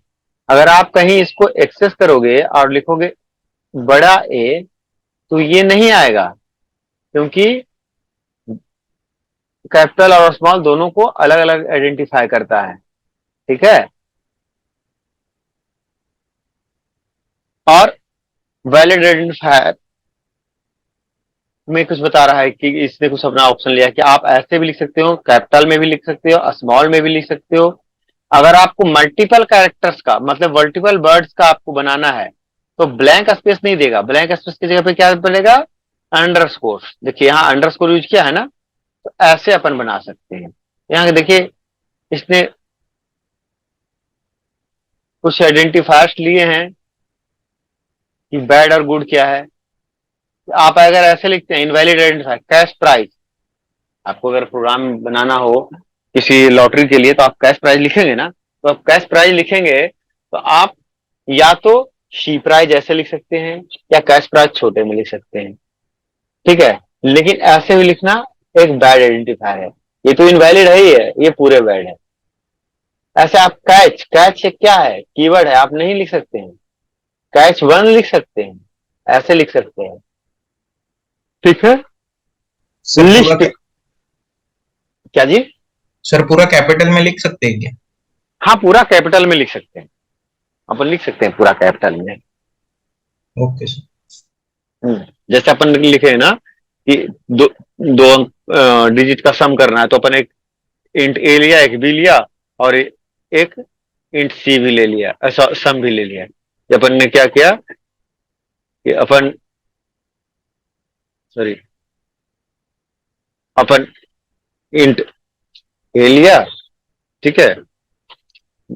अगर आप कहीं इसको एक्सेस करोगे और लिखोगे बड़ा ए, तो ये नहीं आएगा, क्योंकि कैपिटल और स्मॉल दोनों को अलग अलग आइडेंटिफाई करता है, ठीक है। और वैलिड आइडेंटिफायर में कुछ बता रहा है कि इसने कुछ अपना ऑप्शन लिया कि आप ऐसे भी लिख सकते हो, कैपिटल में भी लिख सकते हो, स्मॉल में भी लिख सकते हो। अगर आपको मल्टीपल कैरेक्टर्स का मतलब मल्टीपल वर्ड्स का आपको बनाना है तो ब्लैंक स्पेस नहीं देगा, ब्लैंक स्पेस की जगह पे क्या बनेगा? अंडरस्कोर। देखिए यहाँ अंडरस्कोर यूज किया है ना, तो ऐसे अपन बना सकते हैं। यहाँ देखिए इसने कुछ आइडेंटिफायर्स लिए हैं कि बैड और गुड क्या है। आप अगर ऐसे लिखते हैं इनवैलिड आइडेंटिफायर कैश प्राइस, आपको अगर प्रोग्राम बनाना हो किसी लॉटरी के लिए तो आप कैश प्राइस लिखेंगे ना, तो आप कैश प्राइस लिखेंगे तो आप या तो शी प्राइस ऐसे लिख सकते हैं या कैश प्राइस छोटे में लिख सकते हैं, ठीक है। लेकिन ऐसे भी लिखना एक बैड आइडेंटिफायर है, ये तो इनवैलिड है ही है, ये पूरे बैड है। ऐसे आप कैच, कैच क्या है? कीवर्ड है, आप नहीं लिख सकते हैं, कैच वन लिख सकते हैं, ऐसे लिख सकते हैं, ठीक है। सर लिस्ट क्या जी? सर पूरा कैपिटल में लिख सकते हैं क्या? हाँ, पूरा कैपिटल में लिख सकते हैं, अपन लिख सकते हैं पूरा कैपिटल में। Okay sir. जैसे अपन लिखे है ना कि दो दो डिजिट का सम करना है, तो अपन एक इंट ए लिया, एक बी लिया और एक इंट सी भी ले लिया, ऐसा सम भी ले लिया। अपन ने क्या किया कि अपन सॉरी अपन इंट ए लिया, ठीक है,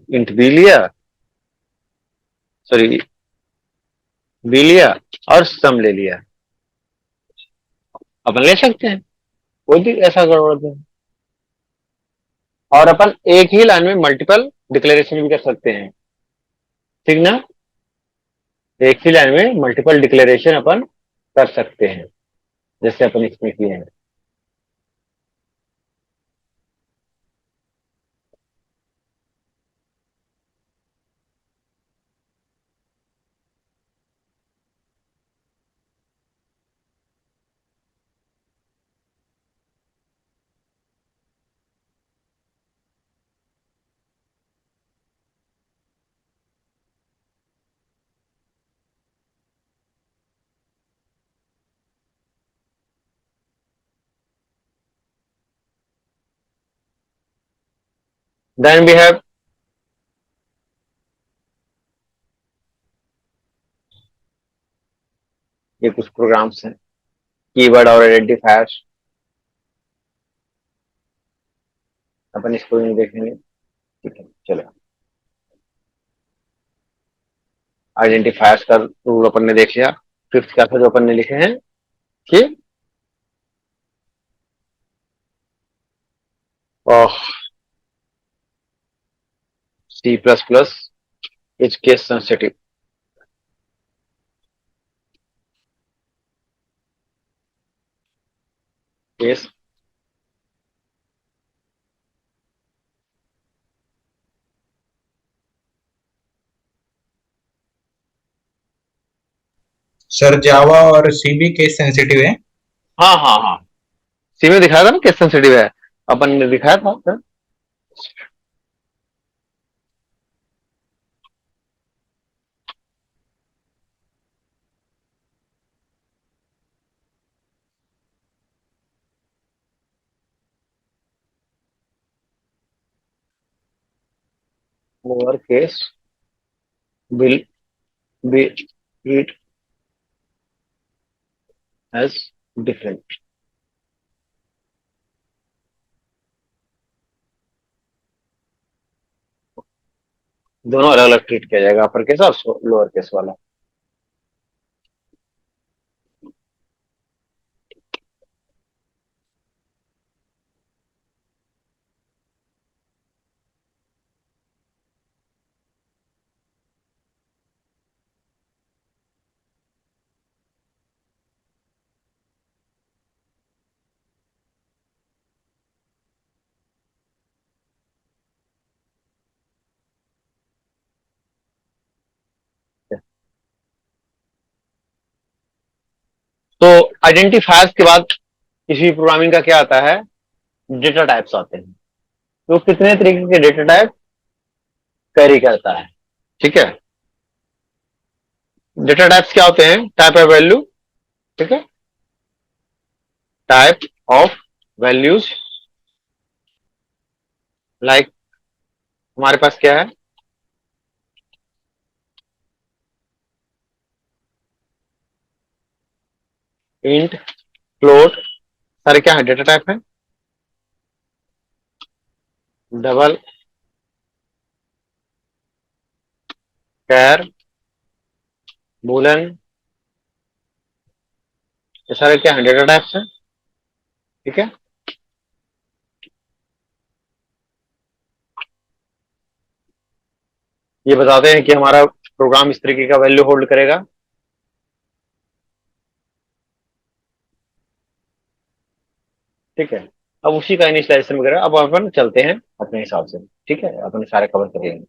इंट बी लिया, सॉरी बी लिया और सम ले लिया, अपन ले सकते हैं, कोई भी ऐसा गड़बड़ नहीं। और अपन एक ही लाइन में मल्टीपल डिक्लेरेशन भी कर सकते हैं, ठीक ना। एक ही लाइन में मल्टीपल डिक्लेरेशन अपन कर सकते हैं, जैसे अपन इसमें किए हैं। देन वी हैव ये कुछ प्रोग्राम्स हैं, कीवर्ड और आइडेंटिफायर्स, अपन इसको नहीं देखेंगे, ठीक है। चलो, आइडेंटिफायर्स का रूल अपन ने देख लिया। फिफ्थ क्या था जो अपन ने लिखे हैं कि C++ is case sensitive। Case sir Java और सी भी केस सेंसिटिव है। हाँ हाँ हाँ, सी में दिखाया था ना केस सेंसिटिव है, अपन ने दिखाया था sir. Lower case will be treated as different। दोनों अलग अलग ट्रीट किया जाएगा, अपर केस और लोअर केस वाला। तो आइडेंटिफायर्स के बाद किसी प्रोग्रामिंग का क्या आता है, डेटा टाइप्स आते हैं। तो कितने तरीके के डेटा टाइप कैरी करता है, ठीक है। डेटा टाइप्स क्या होते हैं, टाइप ऑफ वैल्यू, ठीक है, टाइप ऑफ वैल्यूज। लाइक हमारे पास क्या है, इंट, फ्लोट, सारे क्या है, डेटा टाइप है। डबल, कैर, बूलन, ये सारे क्या है, डेटा टाइप्स है, ठीक है। ये बताते हैं कि हमारा प्रोग्राम इस तरीके का वैल्यू होल्ड करेगा। ठीक है, अब उसी का इनिशियलाइजेशन वगैरह अब अपन चलते हैं अपने हिसाब से, ठीक है, अपन सारे कवर करेंगे।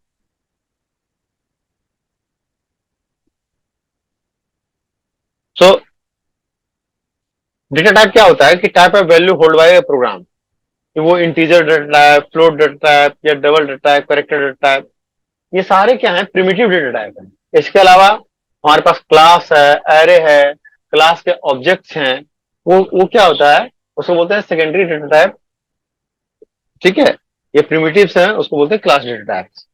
सो डेटा टाइप क्या होता है कि type of value hold by program, कि वो integer data type, float data type या double data type, character data type, ये सारे क्या है, प्रिमिटिव डेटा टाइप है। इसके अलावा हमारे पास क्लास है, एरे है, क्लास के ऑब्जेक्ट्स हैं, वो क्या होता है, उसको बोलते हैं सेकेंडरी डेटा टाइप, ठीक है। ये प्रिमिटिव्स हैं, उसको बोलते हैं class data types.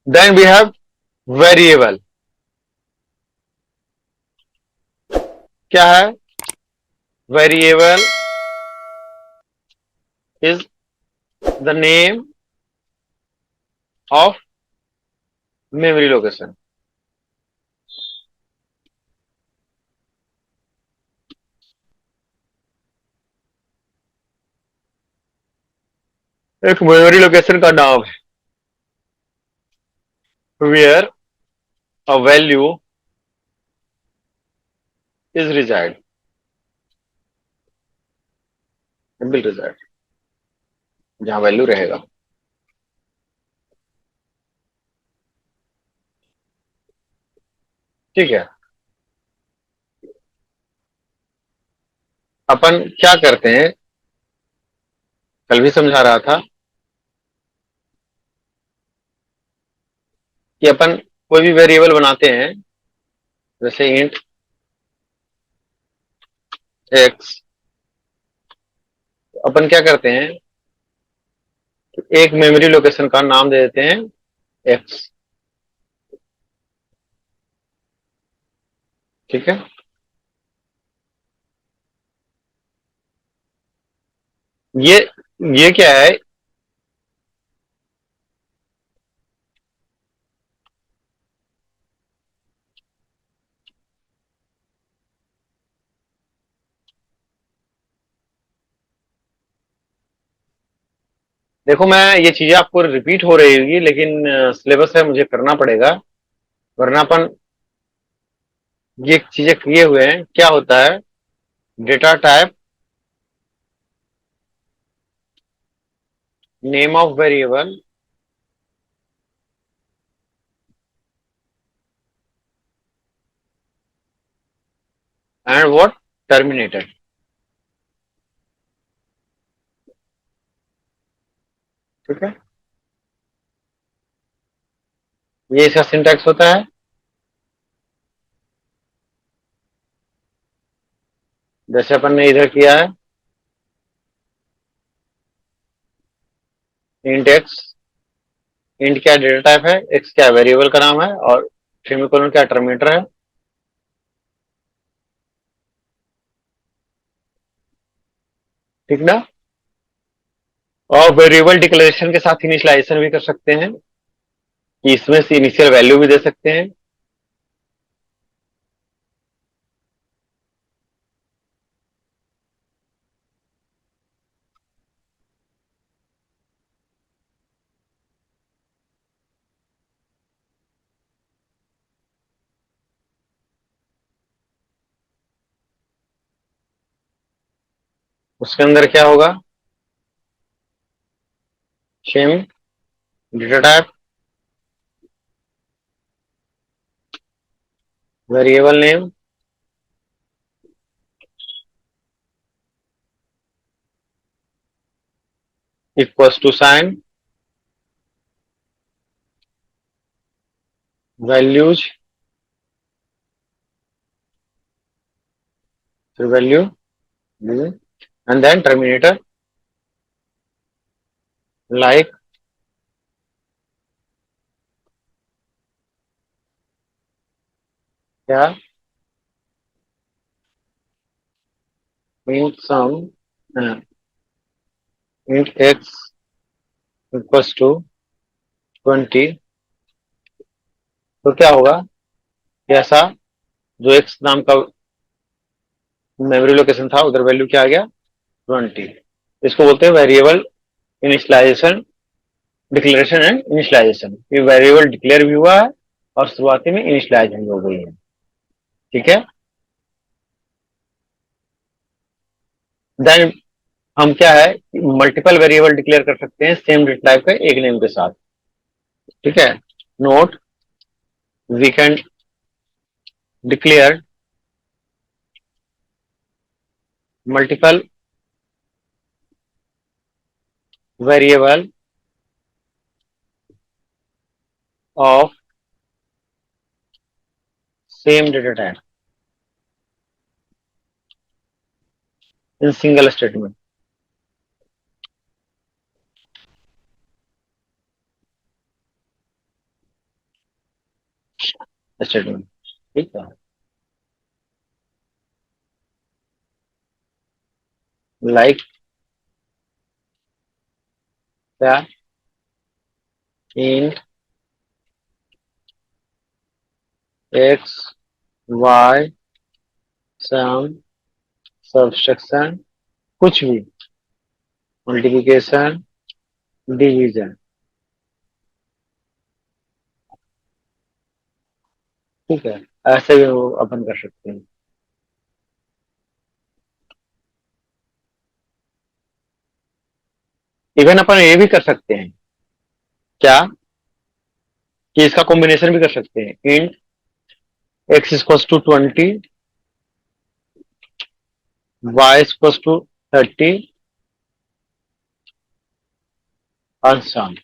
Then we have variable. क्या है, variable is the name of memory location. एक मेमोरी लोकेशन का नाम है where a value is resided, will resided, जहां वैल्यू रहेगा। ठीक है, अपन क्या करते हैं, कल भी समझा रहा था कि अपन कोई भी वेरिएबल बनाते हैं, जैसे इंट एक्स, अपन क्या करते हैं, एक मेमोरी लोकेशन का नाम दे देते हैं एक्स, ठीक है। ये ये क्या है, देखो मैं ये चीजें आपको रिपीट हो रही होगी, लेकिन सिलेबस है, मुझे करना पड़ेगा, वरना अपन ये चीजें किए हुए हैं। क्या होता है, data type, name of variable, and what, terminator. ठीक है, ये इसका सिंटैक्स होता है। जैसे अपन ने इधर किया है, इंट एक्स, इंट क्या डेटा टाइप है, एक्स क्या वेरिएबल का नाम है, और सेमीकोलन क्या टर्मिनेटर है। ठीक ना। और वेरिएबल डिक्लेरेशन के साथ इनिशियलाइजेशन भी कर सकते हैं, कि इसमें से इनिशियल वैल्यू भी दे सकते हैं। उसके अंदर क्या होगा, same data type, variable name, equals to sign, values, फिर value, and then terminator, like क्या, int sum, int x equals to 20। तो क्या होगा, ऐसा जो x नाम का मेमोरी लोकेशन था, उधर वैल्यू क्या आ गया, 20। इसको बोलते हैं variable initialization, declaration and initialization. ये वेरिएबल डिक्लेयर भी हुआ है और शुरुआती में इनिशियलाइज भी हो गई है। ठीक है, देन हम क्या है, मल्टीपल वेरिएबल डिक्लेयर कर सकते हैं सेम डेटा टाइप का एक नेम के साथ। ठीक है, note, we can declare multiple variable of same data type in single statement. Statement, ठीक है, लाइक क्या, int x y sum subtraction, कुछ भी, मल्टीप्लिकेशन, डिवीजन। ठीक है, ऐसे भी वो अपन कर सकते हैं। इवन अपन ये भी कर सकते हैं क्या, कि इसका कॉम्बिनेशन भी कर सकते हैं। Int x equals to 20, y equals to 30, and so on.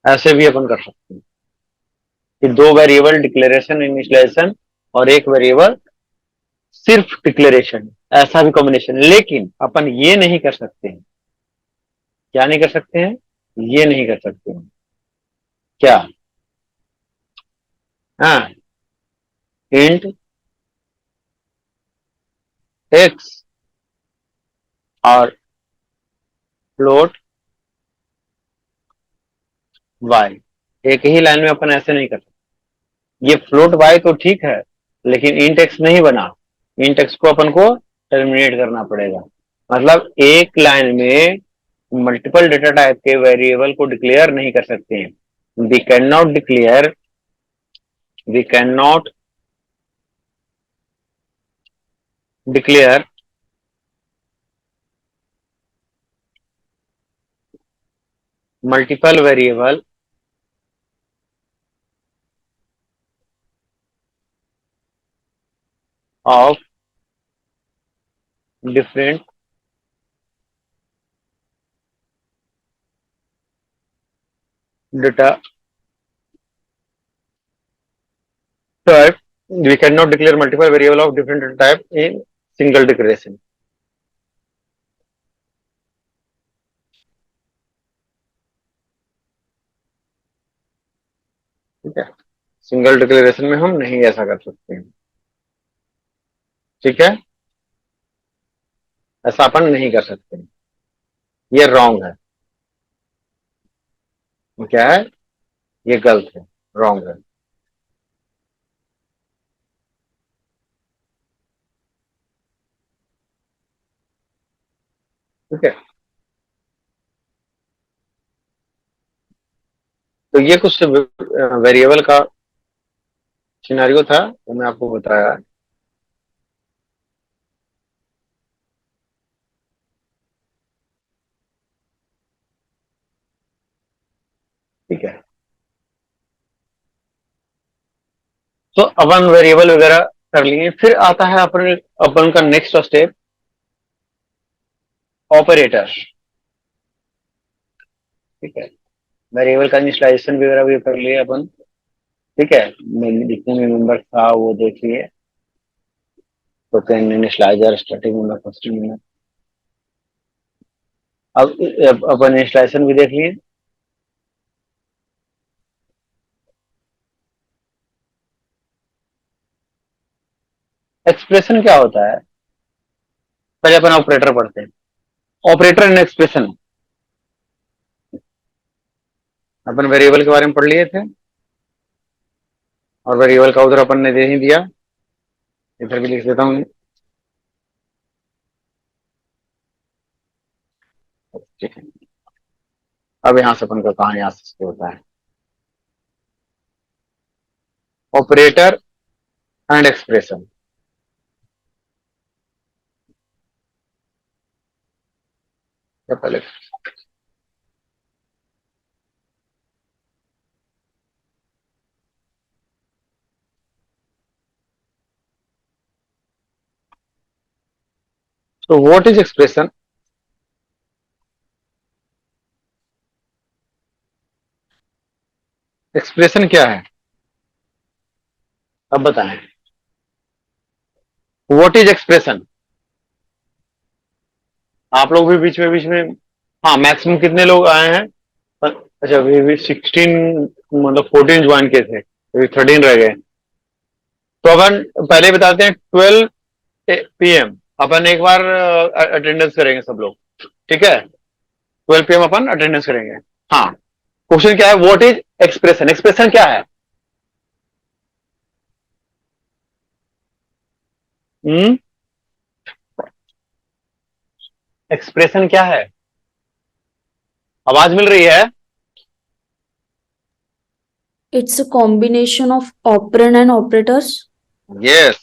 ऐसे भी अपन कर सकते हैं कि दो वेरिएबल डिक्लेरेशन इनिशियलाइजेशन और एक वेरिएबल सिर्फ डिक्लेरेशन, ऐसा भी कॉम्बिनेशन। लेकिन अपन ये नहीं कर सकते हैं, क्या नहीं कर सकते हैं, ये नहीं कर सकते हैं क्या, हाँ, इंट एक्स और फ्लोट वाई, एक ही लाइन में अपन ऐसे नहीं कर सकते। ये फ्लोट वाई तो ठीक है, लेकिन इंट एक्स नहीं बना, इंट एक्स को अपन को टर्मिनेट करना पड़ेगा। मतलब एक लाइन में मल्टीपल डेटा टाइप के वेरिएबल को डिक्लेयर नहीं कर सकते हैं. We can not declare multiple variable of different data type. We cannot declare multiple variable of different data type in single declaration. ठीक है, सिंगल डिक्लेरेशन में हम नहीं ऐसा कर सकते हैं. ठीक है, ऐसा अपन नहीं कर सकते. ये रॉन्ग है. क्या है? ये गलत है, रॉन्ग है. ठीक है, तो ये कुछ वेरिएबल का सिनेरियो था, वो मैं आपको बताया. ठीक है, तो अपन वेरिएबल वगैरह कर लिए. फिर आता है अपन का नेक्स्ट स्टेप, ऑपरेटर. ठीक है, वेरिएबल का इनिशियलाइजेशन वगैरह भी कर लिए अपन. ठीक है, जितने भी मेंबर था वो देख लिए. तो can initialiser, static member, first member. अब अपन इनिशियलाइजेशन भी देख लिए. एक्सप्रेशन क्या होता है? पहले अपन ऑपरेटर पढ़ते हैं. Operator and expression. Upon variable के बारे में पढ़ लिए थे, और वेरिएबल का उधर अपन ने दे ही दिया. इधर भी लिख देता हूं. ठीक है, अब यहां से अपन का कहानी यहां से होता है. Operator and expression. पहले तो व्हाट इज एक्सप्रेशन? एक्सप्रेशन क्या है, अब बताएं. What is expression? आप लोग भी बीच में. हाँ, मैक्सिमम कितने लोग आए हैं? अच्छा, अभी 16, मतलब 14 ज्वाइन किए थे, अभी 13 रह गए. तो अपन पहले बताते हैं 12 PM अपन एक बार अटेंडेंस करेंगे सब लोग. ठीक है, 12 PM अपन अटेंडेंस करेंगे. हाँ, क्वेश्चन क्या है? What is expression? एक्सप्रेशन क्या है? एक्सप्रेशन क्या है? आवाज मिल रही है? It's a combination of operand and operators. Yes,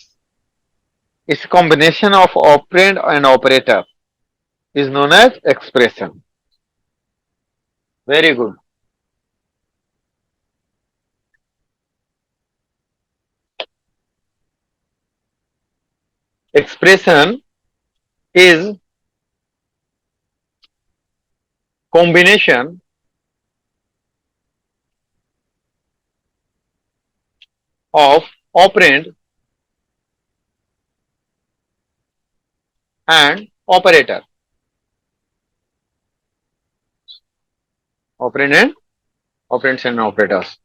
it's combination of operand and operator is known as expression. Very good. Expression is combination of operand and operator. Operand and operands and operators.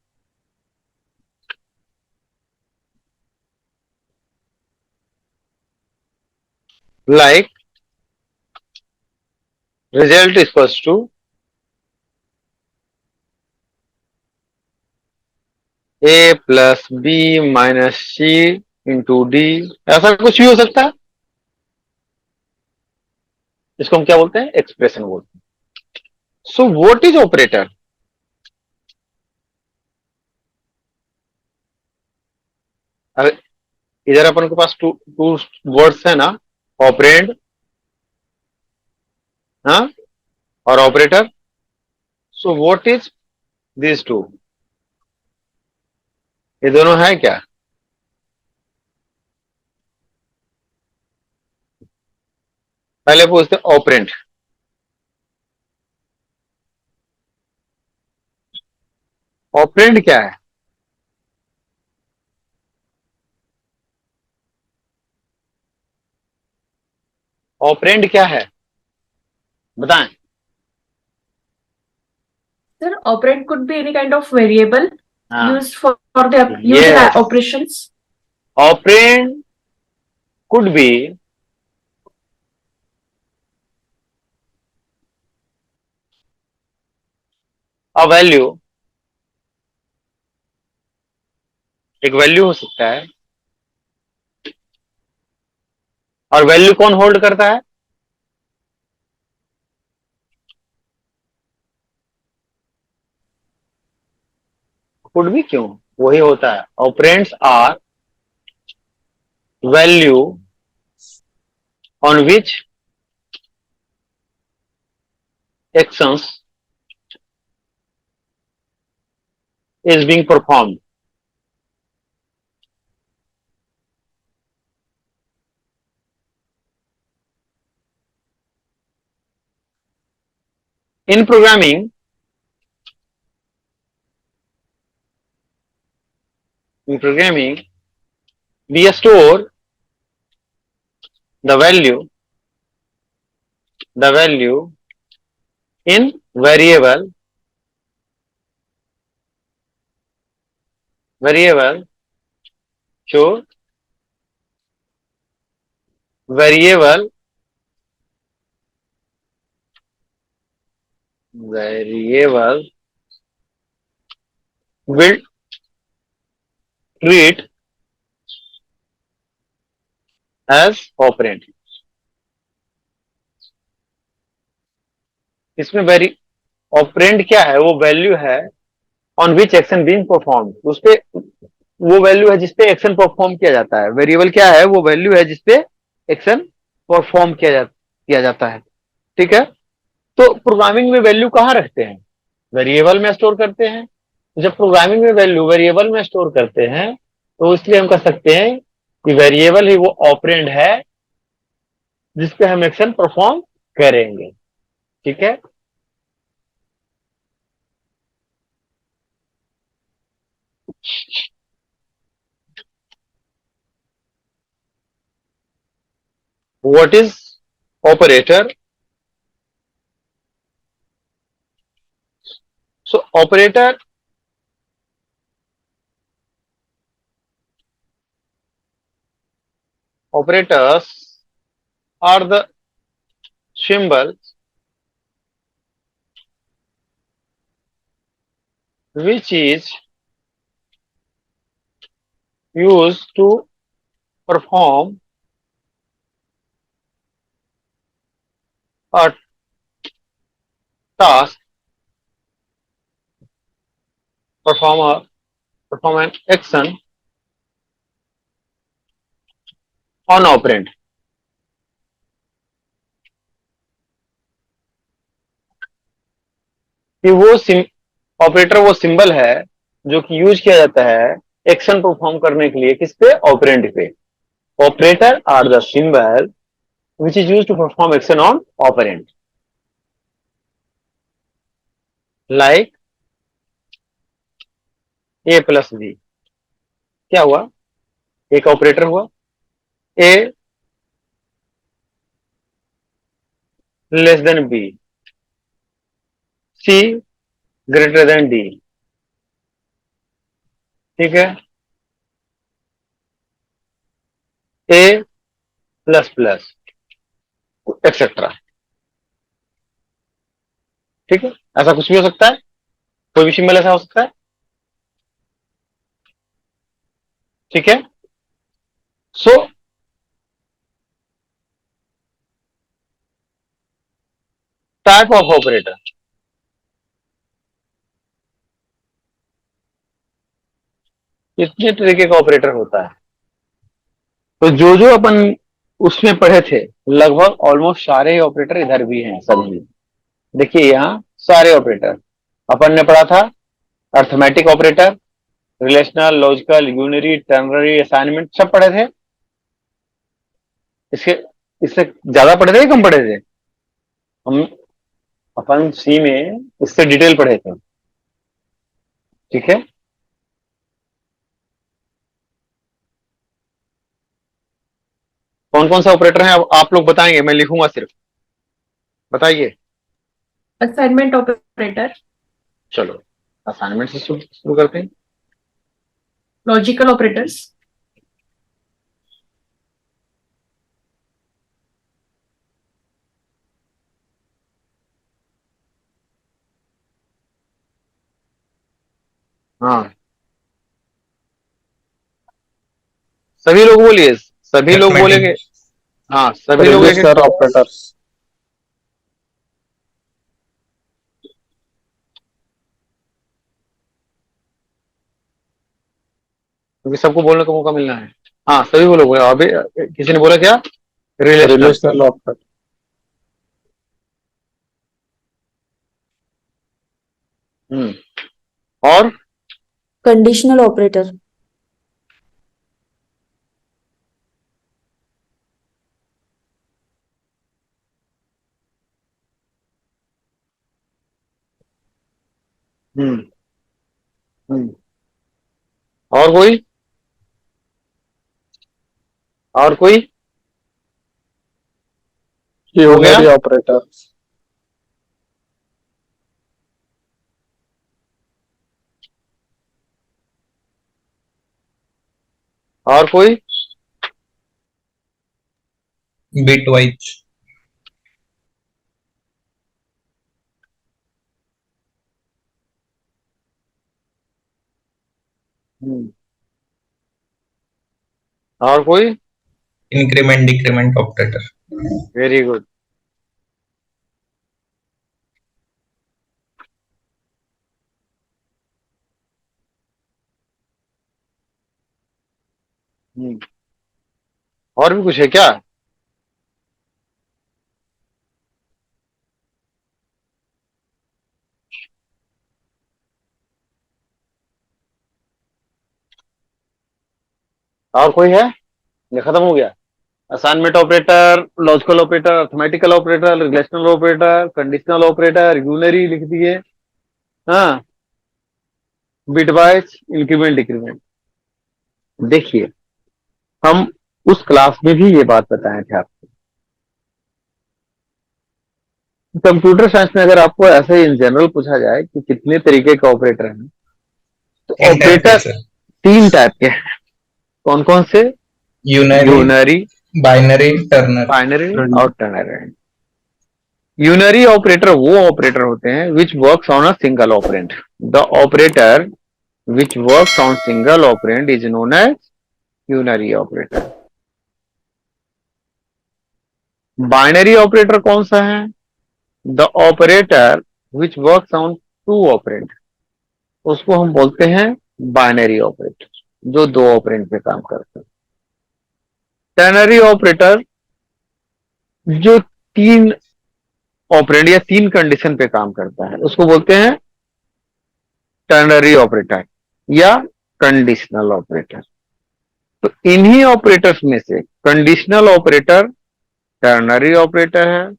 Like result is equals to A plus B minus C into D. ऐसा कुछ भी हो सकता है. इसको हम क्या बोलते हैं? एक्सप्रेशन बोलते हैं. So what is operator? अब इधर अपन के पास टू टू वर्ड्स है ना, ऑपरेंड, हाँ, और operator. So what is this two? ये दोनों है क्या? पहले पूछते ऑपरेंड. ऑपरेंड क्या है? ऑपरेंड क्या है बताएं. Sir, operand could be any kind of variable हाँ, used for the used in Yes. operations. Operand could be a value. एक वैल्यू हो सकता है, और वैल्यू कौन होल्ड करता है? कुड भी क्यों, वही होता है. Operands are value on which actions is being performed. In programming, we store the value in variable so variable will treat as operand. इसमें वेरी ऑपरेंड क्या है? वो वैल्यू है on which action being perform. उस पे वो value है जिसपे एक्शन परफॉर्म किया जाता है. वेरिएबल क्या है? वो वैल्यू है जिसपे एक्शन परफॉर्म किया जाता है. ठीक है. तो प्रोग्रामिंग में वैल्यू कहाँ रखते हैं? वेरिएबल में स्टोर करते हैं. जब प्रोग्रामिंग में वैल्यू वेरिएबल में स्टोर करते हैं तो इसलिए हम कह सकते हैं कि वेरिएबल ही वो ऑपरेंड है जिसपे हम एक्शन परफॉर्म करेंगे. ठीक है. What is operator? So operators are the symbols which is used to perform a task, perform an action on operand. कि वो ऑपरेटर वो सिंबल है जो कि यूज किया जाता है एक्शन परफॉर्म करने के लिए. किस पे? ऑपरेंड पे. Operator are the symbol which is used to perform action on operand. Like a plus b. क्या हुआ? एक ऑपरेटर हुआ. a less than b, c greater than d. ठीक है. a plus plus etcetera. ठीक है. ऐसा कुछ भी हो सकता है, कोई भी सिंबल ऐसा हो सकता है. ठीक है. So type of operator. इतने तरीके का ऑपरेटर होता है। तो जो जो अपन उसमें पढ़े थे लगभग ऑलमोस्ट सारे ऑपरेटर इधर भी हैं सभी। देखिए यहाँ सारे ऑपरेटर अपन ने पढ़ा था। Arithmetic operator, relational, logical, unary, ternary, assignment सब पढ़े थे। इसके इससे ज्यादा पढ़े थे या कम पढ़े थे? हम अपन सी में इससे डिटेल पढ़े थे। ठीक है, कौन कौन सा ऑपरेटर है अब आप लोग बताएंगे, मैं लिखूंगा सिर्फ, बताइए। Assignment operator, चलो असाइनमेंट से शुरू करते हैं। logical operators, हाँ सभी लोग बोलिए, सभी लोग बोलेंगे। हाँ सभी लोग रजिस्टर ऑपरेटर्स, क्योंकि सबको बोलने का मौका मिलना है। हाँ सभी बोलो, बोले अभी किसी ने बोला क्या? रिलेशनल। रिलेशनल ऑपरेटर, और conditional operator, हम्म हम्म और कोई? और कोई? यूनरी ऑपरेटर, और कोई? बिटवाइज, हम्म और कोई? Increment decrement operator, very good. और भी कुछ है क्या? और कोई है या खत्म हो गया? Assignment operator, logical operator, arithmetical operator, relational operator, conditional operator, unary लिख दिए। हाँ, बिटवाइज, इंक्रीमेंट डिक्रीमेंट। देखिए हम उस क्लास में भी ये बात बताए थे आपको। कंप्यूटर साइंस में अगर आपको ऐसे इन जनरल पूछा जाए कि कितने तरीके के ऑपरेटर हैं, तो ऑपरेटर सर, 3 टाइप के हैं। कौन कौन से? Unary, unary, binary, ternary. Binary और टर्नरी। यूनरी ऑपरेटर वो ऑपरेटर होते हैं which works on a single operand. The operator which works on single operand is known as unary operator. Binary operator कौन सा है? The operator which works on 2 operand, उसको हम बोलते हैं बाइनरी ऑपरेटर, जो 2 ऑपरेंड पे काम करते हैं। टर्नरी ऑपरेटर जो 3 ऑपरेंड या 3 कंडीशन पे काम करता है, उसको बोलते हैं टर्नरी ऑपरेटर या कंडीशनल ऑपरेटर। तो इन्हीं ऑपरेटर्स में से कंडीशनल ऑपरेटर टर्नरी ऑपरेटर है,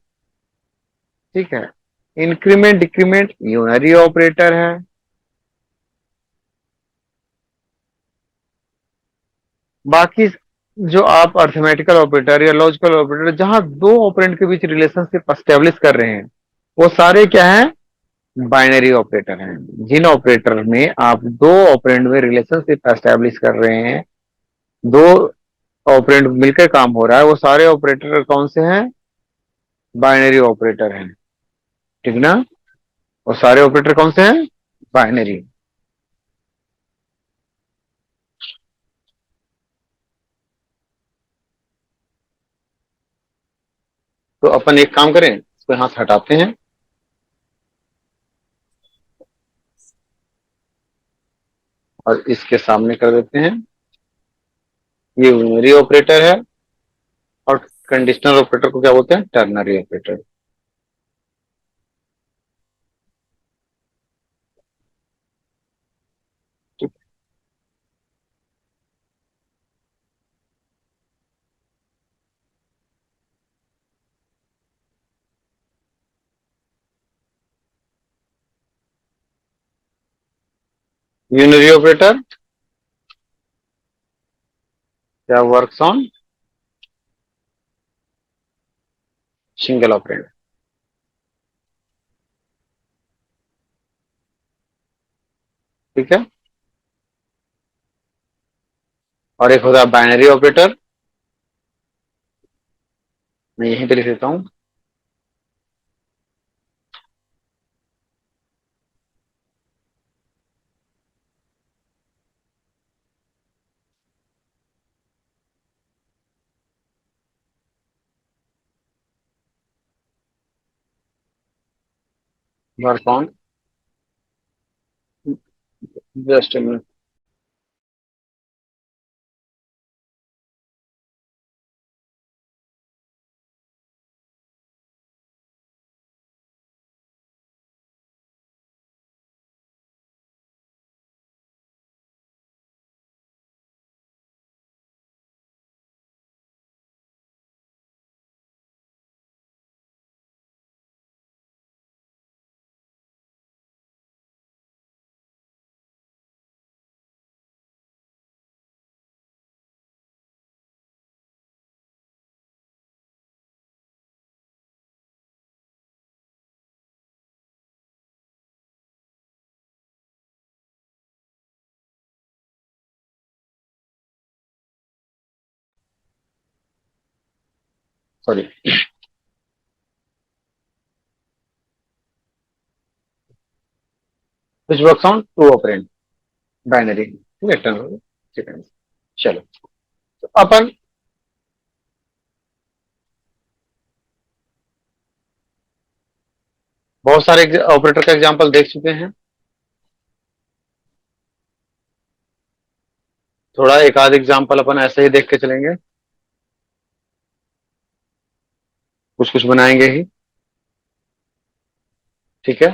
ठीक है। इंक्रीमेंट डिक्रीमेंट यूनरी ऑपरेटर है। बाकी जो आप अर्थमेटिकल ऑपरेटर या लॉजिकल ऑपरेटर जहां 2 ऑपरेंड के बीच रिलेशनशिप एस्टेब्लिश कर रहे हैं, वो सारे क्या हैं? बाइनरी ऑपरेटर हैं। जिन ऑपरेटर में आप 2 ऑपरेंड में रिलेशनशिप एस्टेब्लिश कर रहे हैं, 2 ऑपरेंड मिलकर काम हो रहा है, वो सारे ऑपरेटर कौन से हैं? बाइनरी ऑपरेटर हैं, ठीक ना? और सारे ऑपरेटर कौन से हैं? बाइनरी। तो अपन एक काम करें, इसको यहां से हटाते हैं। और इसके सामने कर देते हैं। ये यूनरी ऑपरेटर है और कंडीशनल ऑपरेटर को क्या बोलते हैं? Ternary operator. यूनरी ऑपरेटर क्या वर्क्स ऑन सिंगल ऑपरेंड। ठीक है। और एक होता है बाइनरी ऑपरेटर, मैं यहीं पे लिख देता हूं। Work on just a minute। Sorry, which works on two operand binary. ठीक है, टर्नरी। चलो, तो अपन बहुत सारे ऑपरेटर का एग्जांपल देख चुके हैं। थोड़ा एक आध एग्जांपल अपन ऐसे ही देख के चलेंगे, कुछ कुछ बनाएंगे ही। ठीक है।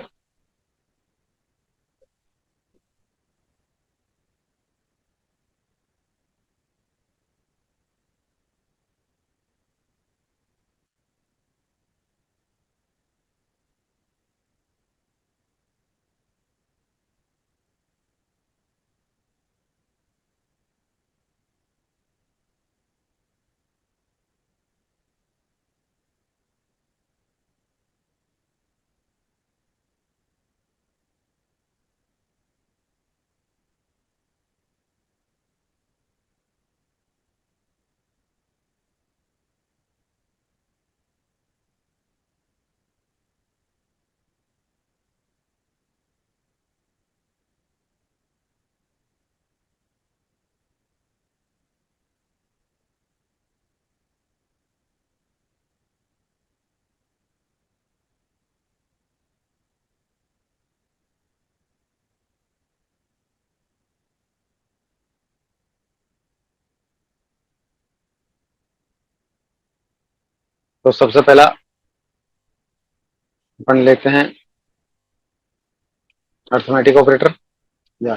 तो सबसे पहला अपन लेते हैं अर्थमेटिक ऑपरेटर या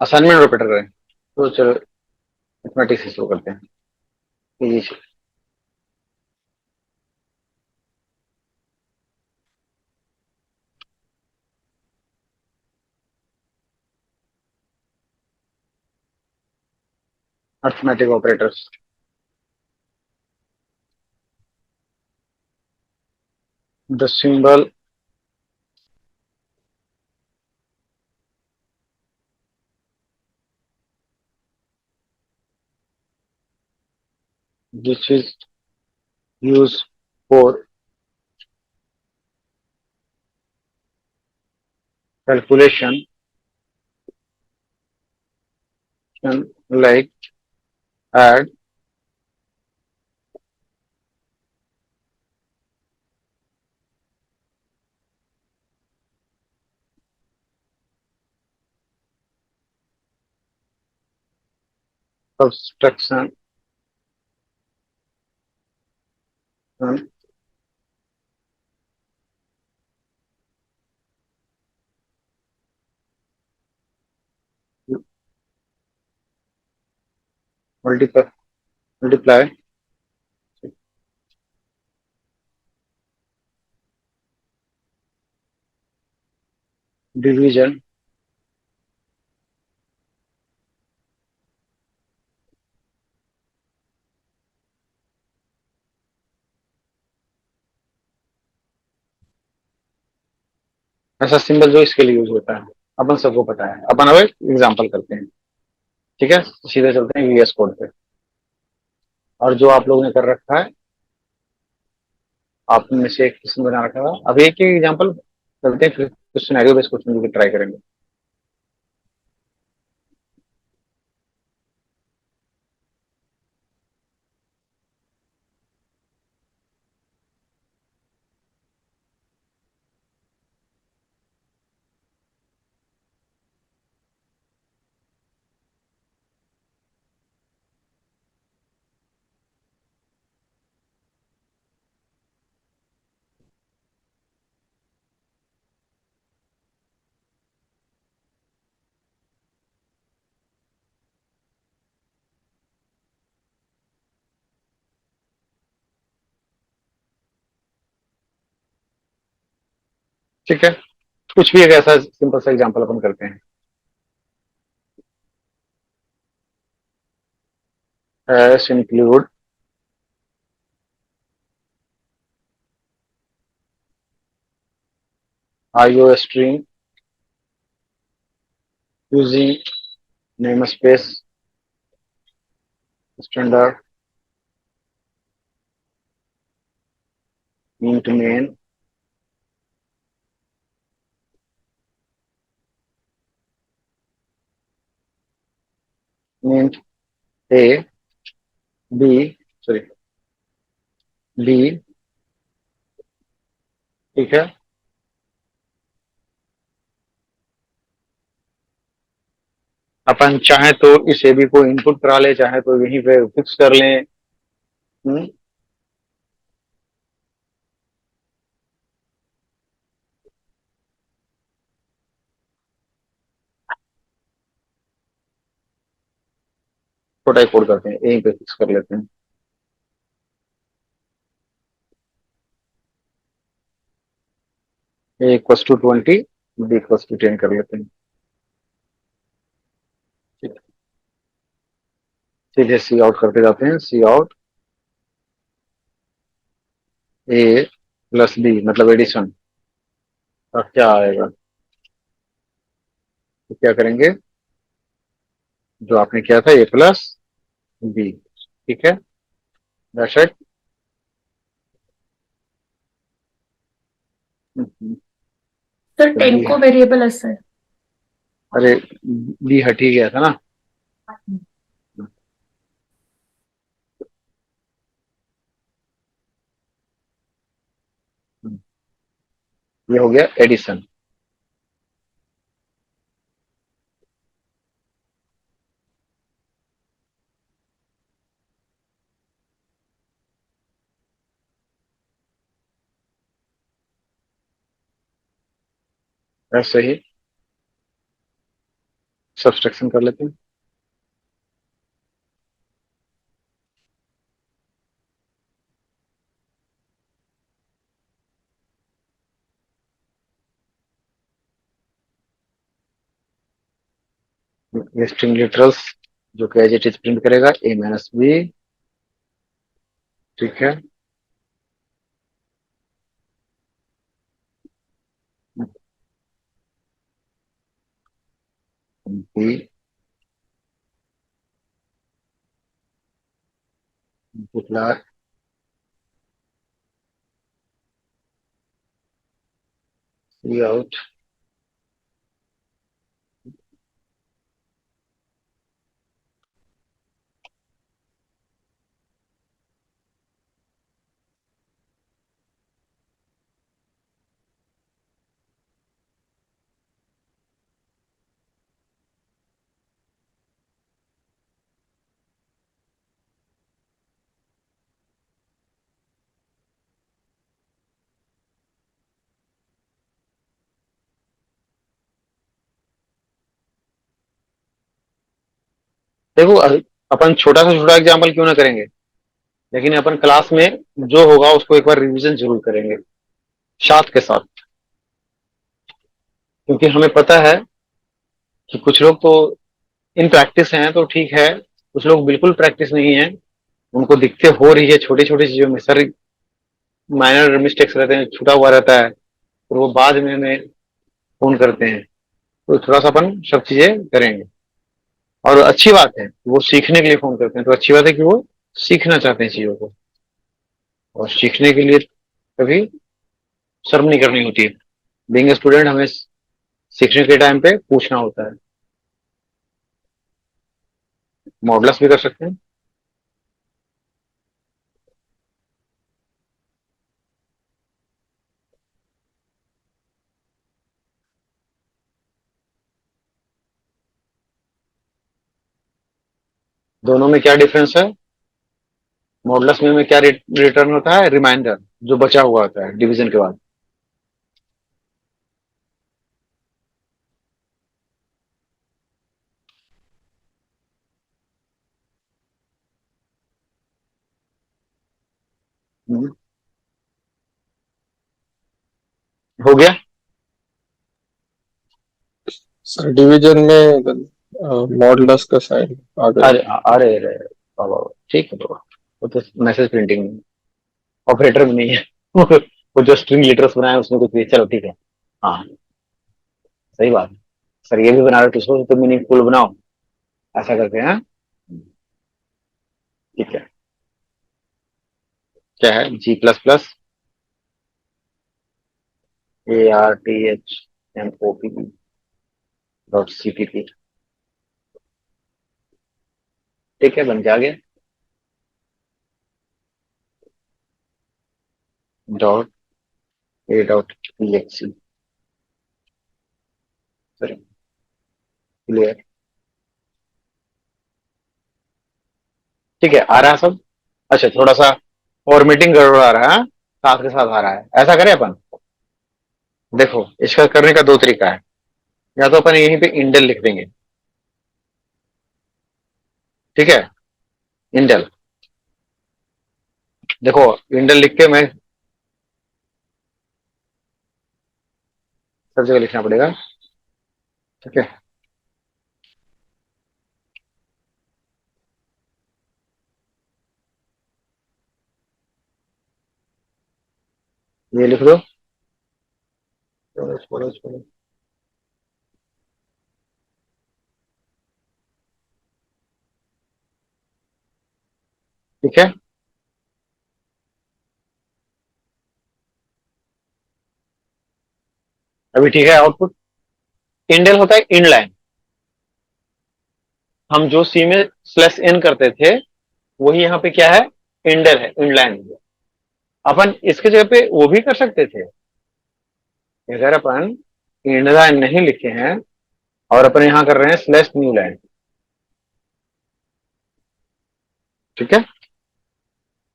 असाइनमेंट ऑपरेटर करें। तो चलो अर्थमेटिक से शुरू करते हैं। ये arithmetic operators, the symbol which is used for calculation like add, subtraction multiply division ऐसा सिंबल जो इसके लिए यूज होता है अपन सबको पता है। अपन अब एग्जांपल करते हैं, ठीक है। सीधे चलते हैं वीएस कोड पे। और जो आप लोगों ने कर रखा है, आप में से एक किस्म बना रखा था, अब एक ही एग्जांपल करते हैं, फिर कुछ सिनेरियो बेस्ड क्वेश्चन भी ट्राई करेंगे। ठीक है, कुछ भी एक ऐसा सिंपल सा एग्जांपल अपन करते हैं। S include IO string using namespace standard int main int a b sorry b, ठीक है। अपन चाहे तो इस ए बी को इनपुट करा ले, चाहे तो यहीं पे फिक्स कर लें। छोटा कोड करते हैं, यहीं पे फिक्स कर लेते हैं। A equals to 20, B equals to 10 कर लेते हैं। ठीक है। सीधे सी आउट करते जाते हैं। सी आउट ए प्लस बी मतलब एडिशन, अब क्या आएगा, तो क्या करेंगे, जो आपने किया था ए प्लस बी, ठीक है। That's it. सर 10 को वेरिएबल असेल. अरे बी हट ही गया था ना। ये हो गया एडिशन। ऐसे ही सब्सट्रैक्शन कर लेते हैं। ये स्ट्रिंग लिटरल्स जो कि एज इट इज प्रिंट करेगा ए माइनस बी, ठीक है। बी multiply सी आउट देखो अपन छोटा से छोटा एग्जाम्पल क्यों ना करेंगे, लेकिन अपन क्लास में जो होगा उसको एक बार रिवीजन जरूर करेंगे साथ के साथ, क्योंकि हमें पता है कि कुछ लोग तो इन प्रैक्टिस हैं तो ठीक है, कुछ लोग बिल्कुल प्रैक्टिस नहीं है, उनको दिखते हो रही है छोटी छोटी चीजों में, सर माइनर मिस्टेक्स रहते हैं, छूटा हुआ रहता है, और वो बाद में हमें फोन करते हैं। तो थोड़ा सा अपन सब चीजें करेंगे, और अच्छी बात है वो सीखने के लिए फोन करते हैं, तो अच्छी बात है कि वो सीखना चाहते हैं चीजों को, और सीखने के लिए कभी शर्म नहीं करनी होती है। बीइंग ए स्टूडेंट हमें सीखने के टाइम पे पूछना होता है। मॉडल्स भी कर सकते हैं। दोनों में क्या डिफरेंस है? मॉडल्स में क्या रिटर्न होता है? रिमाइंडर, जो बचा हुआ होता है डिवीजन के बाद। हो गया। सर डिवीजन में मॉडुलस का साइन आ गया। अरे अरे अरे बाबा, ठीक है बाबा, वो तो मैसेज प्रिंटिंग ऑपरेटर में नहीं है। वो जो स्ट्रिंग लेटर्स बनाए उसमें कुछ भी, चलो ठीक है। हाँ सही बात है। सर ये भी बना रहे हो तो मीनिंगफुल बनाओ, ऐसा करके हैं। ठीक है। क्या है? G++ARTHMOPP.CPP। ठीक है, बन के आ गया। .A.exe। Sorry, clear. ठीक है, आ रहा है सब। अच्छा, थोड़ा सा फॉर्मेटिंग गड़बड़ आ रहा है, साथ के साथ आ रहा है। ऐसा करें अपन, देखो इसका करने का दो तरीका है। या तो अपन यहीं पे इंडेल लिख देंगे, ठीक है, इंडेल। देखो इंडेल लिख के मैं सब जगह लिखना पड़ेगा, ठीक है। ये लिख दो। छोड़ो। ठीक है, अभी ठीक है। आउटपुट इंडेल होता है इनलाइन। हम जो सी में /n करते थे वही यहाँ पे क्या है? इंडेल है, इनलाइन। अपन इसके जगह पे वो भी कर सकते थे, अगर अपन इंडलाइन नहीं लिखे हैं और अपन यहां कर रहे हैं /न्यूलाइन, ठीक है,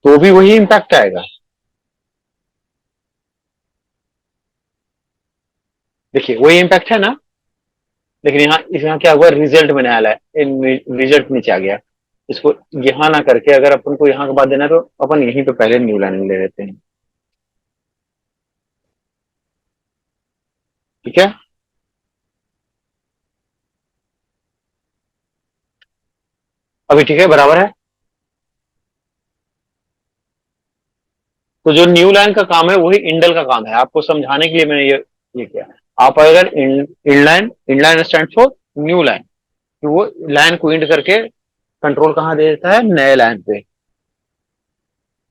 तो भी वही इंपैक्ट आएगा। देखिए वही इंपैक्ट है ना, लेकिन यहाँ क्या हुआ? रिजल्ट में आया है, रिजल्ट नीचे आ गया। इसको यहां ना करके अगर अपन को यहां के बाद देना है तो अपन यहीं पे पहले न्यू लाइन ले लेते हैं, ठीक है। अभी ठीक है, बराबर है। तो जो न्यू लाइन का काम है वही इंडल का काम है, आपको समझाने के लिए मैंने ये किया। आप अगर inline, inline stand for new line, तो वो लाइन को इंड करके कंट्रोल कहां दे देता है? नए लाइन पे।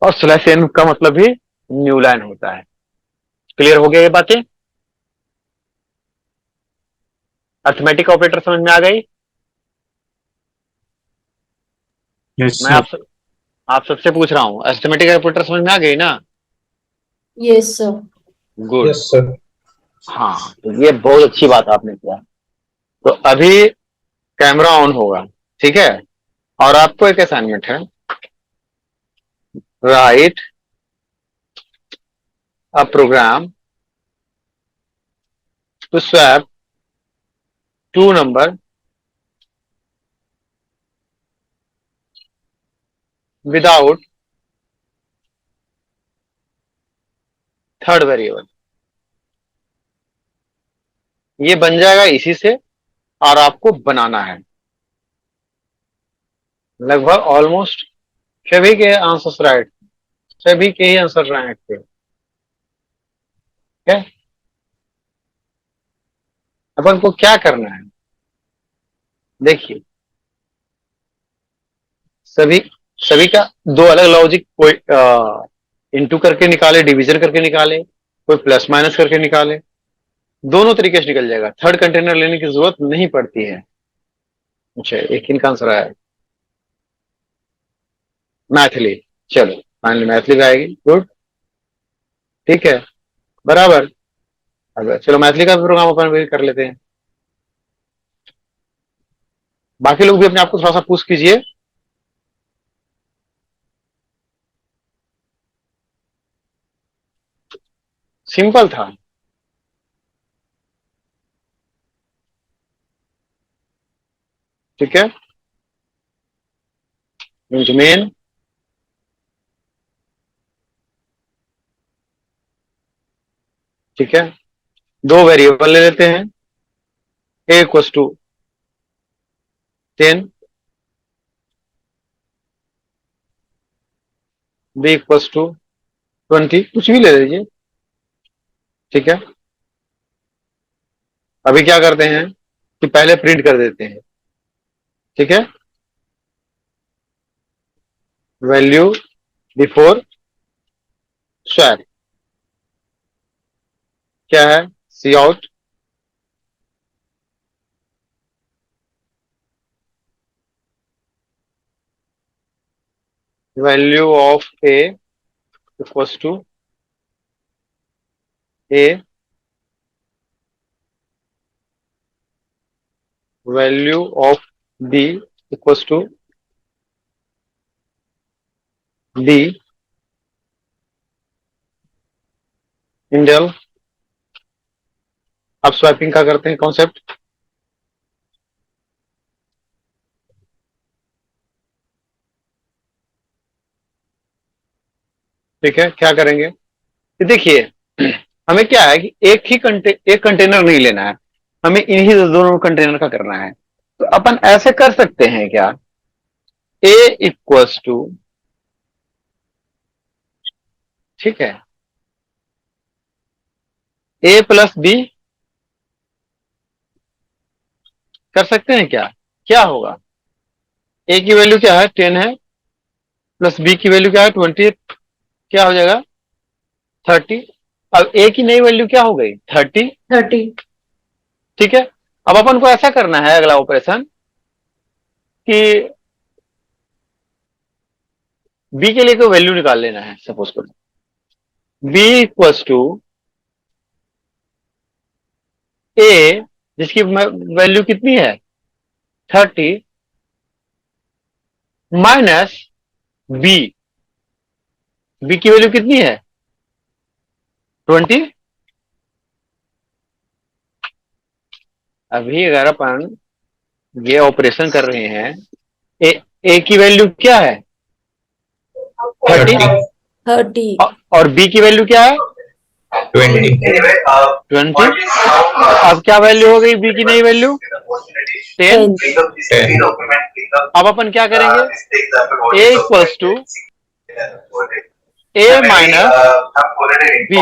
और /n का मतलब भी न्यू लाइन होता है। क्लियर हो गया ये बातें? अर्थमेटिक ऑपरेटर समझ में आ गई? यस मैं सर। आप सबसे पूछ रहा हूं, अर्थमेटिक ऑपरेटर समझ में आ गई ना? Yes, sir. Good. Yes sir. हाँ, तो ये बहुत अच्छी बात आपने किया। तो अभी कैमरा ऑन होगा, ठीक है, और आपको एक असाइनमेंट है, write a program to swap 2 number without third variable. ये बन जाएगा इसी से, और आपको बनाना है। लगभग ऑलमोस्ट सभी के आंसर्स राइट, सभी के ही आंसर राइट थे। ठीक है, अपन को क्या करना है, देखिए सभी सभी का दो अलग लॉजिक, कोई इंटू करके निकाले, डिवीजन करके निकाले, कोई प्लस माइनस करके निकाले, दोनों तरीके से निकल जाएगा। थर्ड कंटेनर लेने की जरूरत नहीं पड़ती है। अच्छा, एक इनका आंसर आया मैथिली। चलो फाइनली मैथिली भी आएगी, गुड, ठीक है, बराबर। अब चलो मैथिली का प्रोग्राम अपन भी कर लेते हैं। बाकी लोग भी अपने आप को थोड़ा सा पुश कीजिए। सिंपल था। ठीक है, मेन ठीक है, दो वेरिएबल ले लेते हैं, a equals to 10, b equals to 20, कुछ भी ले लीजिए। ठीक है, अभी क्या करते हैं कि पहले प्रिंट कर देते हैं। ठीक है, वैल्यू बिफोर स्वैप क्या है, C out value of A equals to A, value of B equals to B, endl. अब स्वैपिंग का करते हैं कॉन्सेप्ट। ठीक है, क्या करेंगे कि देखिए हमें क्या है कि एक कंटेनर नहीं लेना है, हमें इन्हीं दोनों कंटेनर का करना है। तो अपन ऐसे कर सकते हैं क्या, ए इक्वल्स टू, ठीक है, ए प्लस बी कर सकते हैं क्या। क्या होगा, ए की वैल्यू क्या है 10 है, प्लस बी की वैल्यू क्या है 20, क्या हो जाएगा 30। अब ए की नई वैल्यू क्या हो गई 30। 30। ठीक है, अब अपन को ऐसा करना है अगला ऑपरेशन कि बी के लिए कोई वैल्यू निकाल लेना है। सपोज करो बी इक्वल्स टू ए, जिसकी वैल्यू कितनी है 30, माइनस बी, बी की वैल्यू कितनी है 20। अभी अगर अपन ये ऑपरेशन कर रहे हैं, ए की वैल्यू क्या है 30, 30. और बी की वैल्यू क्या है 20. 20। अब क्या वैल्यू हो गई बी की नई वैल्यू 10। 10. अब अपन क्या करेंगे, A equals to A minus B,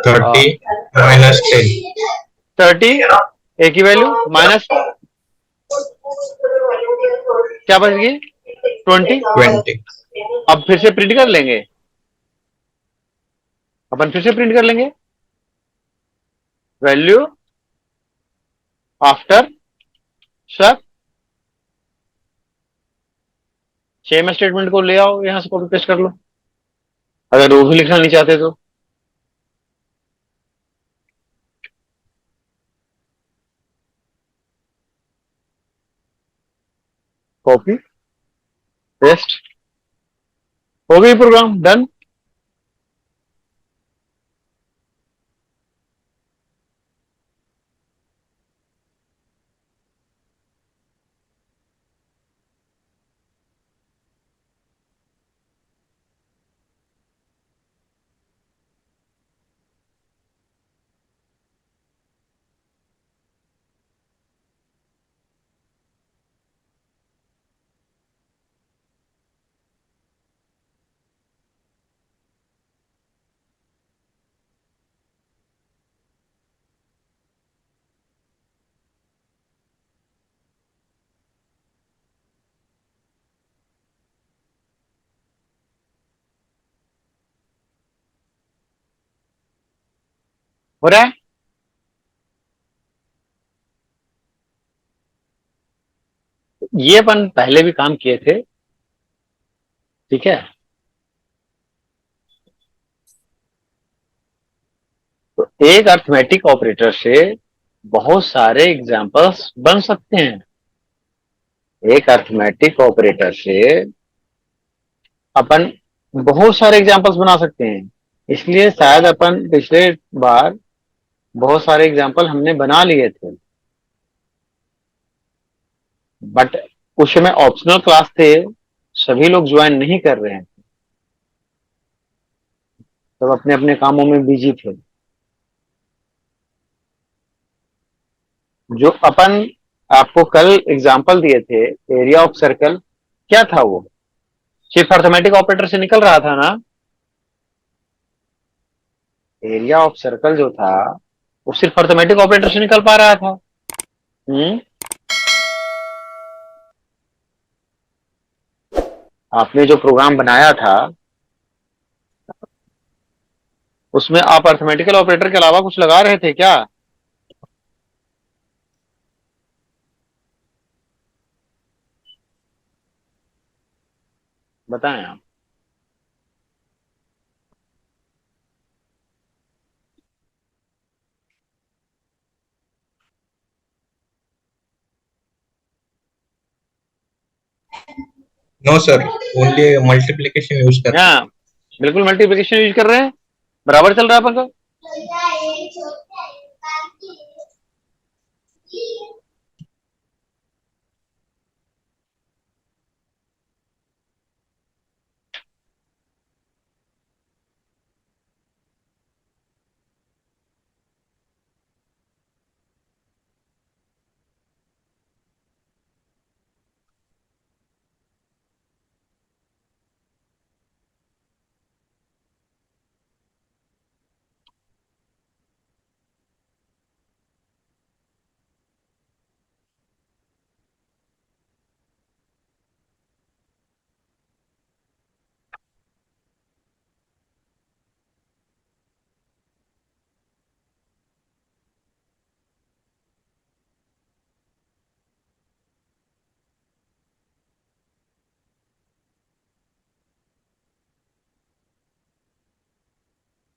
Thirty minus 10. 30, A की वैल्यू माइनस क्या बच गई 20। 20. अब फिर से प्रिंट कर लेंगे, अपन फिर से प्रिंट कर लेंगे value after swap. Same statement को ले आओ, यहां से कॉपी पेस्ट कर लो, अगर वो भी लिखना नहीं चाहते तो। कॉपी पेस्ट, हो गई, प्रोग्राम डन। हो रहा है? ये अपन पहले भी काम किए थे, ठीक है। तो एक अर्थमेटिक ऑपरेटर से बहुत सारे एग्जाम्पल्स बन सकते हैं। एक अर्थमेटिक ऑपरेटर से अपन बहुत सारे एग्जाम्पल्स बना सकते हैं। इसलिए शायद अपन पिछले बार बहुत सारे एग्जाम्पल हमने बना लिए थे, बट उस समय ऑप्शनल क्लास थे, सभी लोग ज्वाइन नहीं कर रहे हैं, सब अपने अपने कामों में बिजी थे। जो अपन आपको कल एग्जाम्पल दिए थे, एरिया ऑफ सर्कल, क्या था वो? सिर्फ अर्थमेटिक ऑपरेटर से निकल रहा था ना? एरिया ऑफ सर्कल जो था वो सिर्फ अर्थमेटिक ऑपरेटर से निकल पा रहा था। आपने जो प्रोग्राम बनाया था उसमें आप अर्थमेटिकल ऑपरेटर के अलावा कुछ लगा रहे थे क्या? बताएं आप। No sir, only multiplication use कर रहे हाँ, बिल्कुल मल्टीप्लिकेशन यूज कर रहे हैं, बराबर चल रहा है अपन का।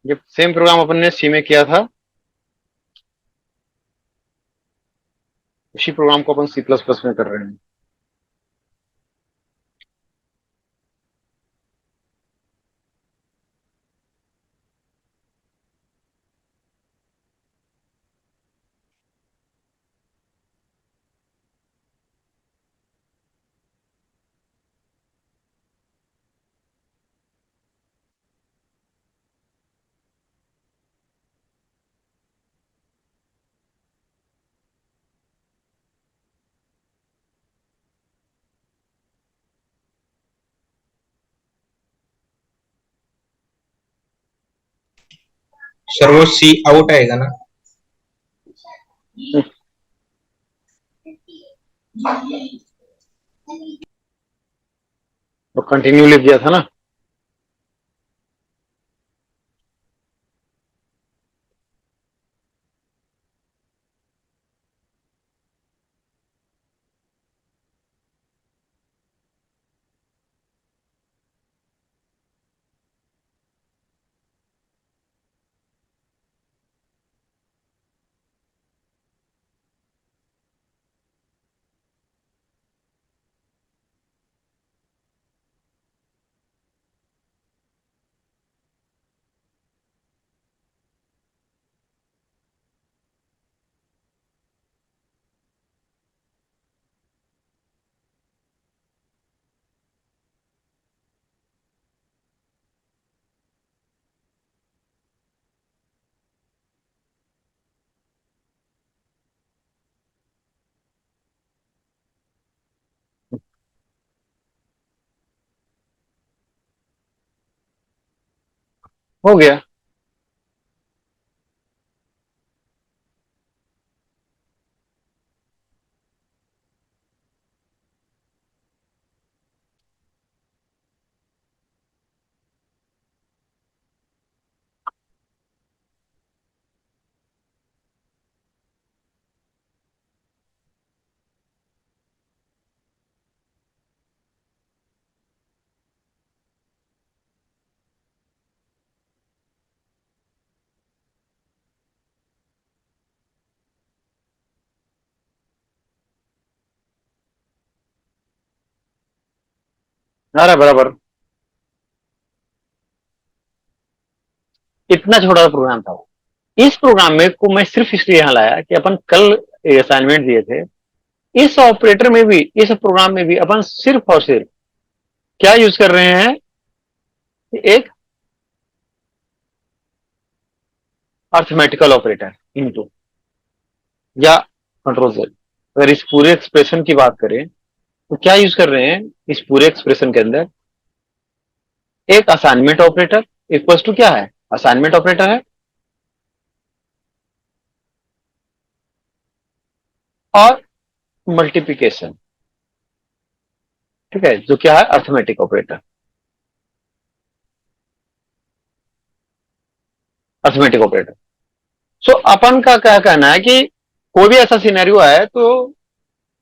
ये सेम प्रोग्राम अपन ने सी में किया था, उसी प्रोग्राम को अपन सी प्लस प्लस में कर रहे हैं। सर वो सी आउट आएगा ना? तो कंटिन्यू लिख दिया था ना। हो गया। अरे बराबर, इतना छोटा सा प्रोग्राम था वो। इस प्रोग्राम में को मैं सिर्फ इसलिए यहां लाया कि अपन कल असाइनमेंट दिए थे, इस ऑपरेटर में भी, इस प्रोग्राम में भी अपन सिर्फ और सिर्फ क्या यूज कर रहे हैं, एक अर्थमेटिकल ऑपरेटर इनटू या कंट्रोल से। अगर इस पूरे एक्सप्रेशन की बात करें तो क्या यूज कर रहे हैं इस पूरे एक्सप्रेशन के अंदर, एक असाइनमेंट ऑपरेटर इक्वल्स टू क्या है, असाइनमेंट ऑपरेटर है, और मल्टीप्लिकेशन, ठीक है, जो क्या है अर्थमेटिक ऑपरेटर, अर्थमेटिक ऑपरेटर। सो अपन का क्या कहना है कि कोई भी ऐसा सिनेरियो है तो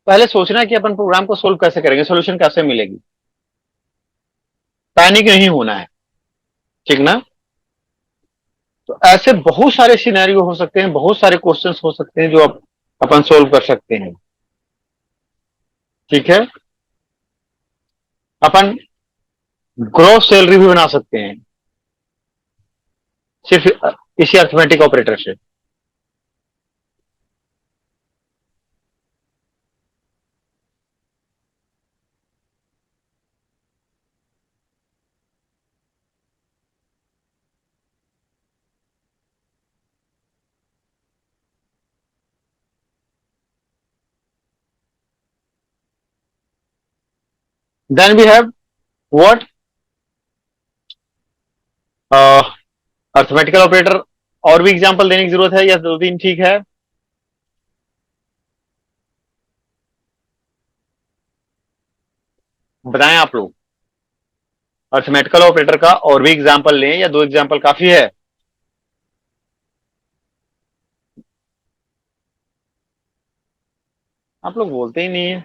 पहले सोचना है कि अपन प्रोग्राम को सोल्व कैसे करेंगे, सोल्यूशन कैसे मिलेगी, पैनिक नहीं होना है, ठीक ना। तो ऐसे बहुत सारे सिनेरियो हो सकते हैं, बहुत सारे क्वेश्चंस हो सकते हैं जो अपन सोल्व कर सकते हैं, ठीक है। अपन ग्रॉस सैलरी भी बना सकते हैं सिर्फ इसी अर्थमेटिक ऑपरेटर से। Then we have what, arithmetical operator. और भी एग्जांपल देने की जरूरत है या दो तीन ठीक है? बताएं आप लोग, अर्थमेटिकल ऑपरेटर का और भी एग्जांपल लें या दो एग्जांपल काफी है? आप लोग बोलते ही नहीं है,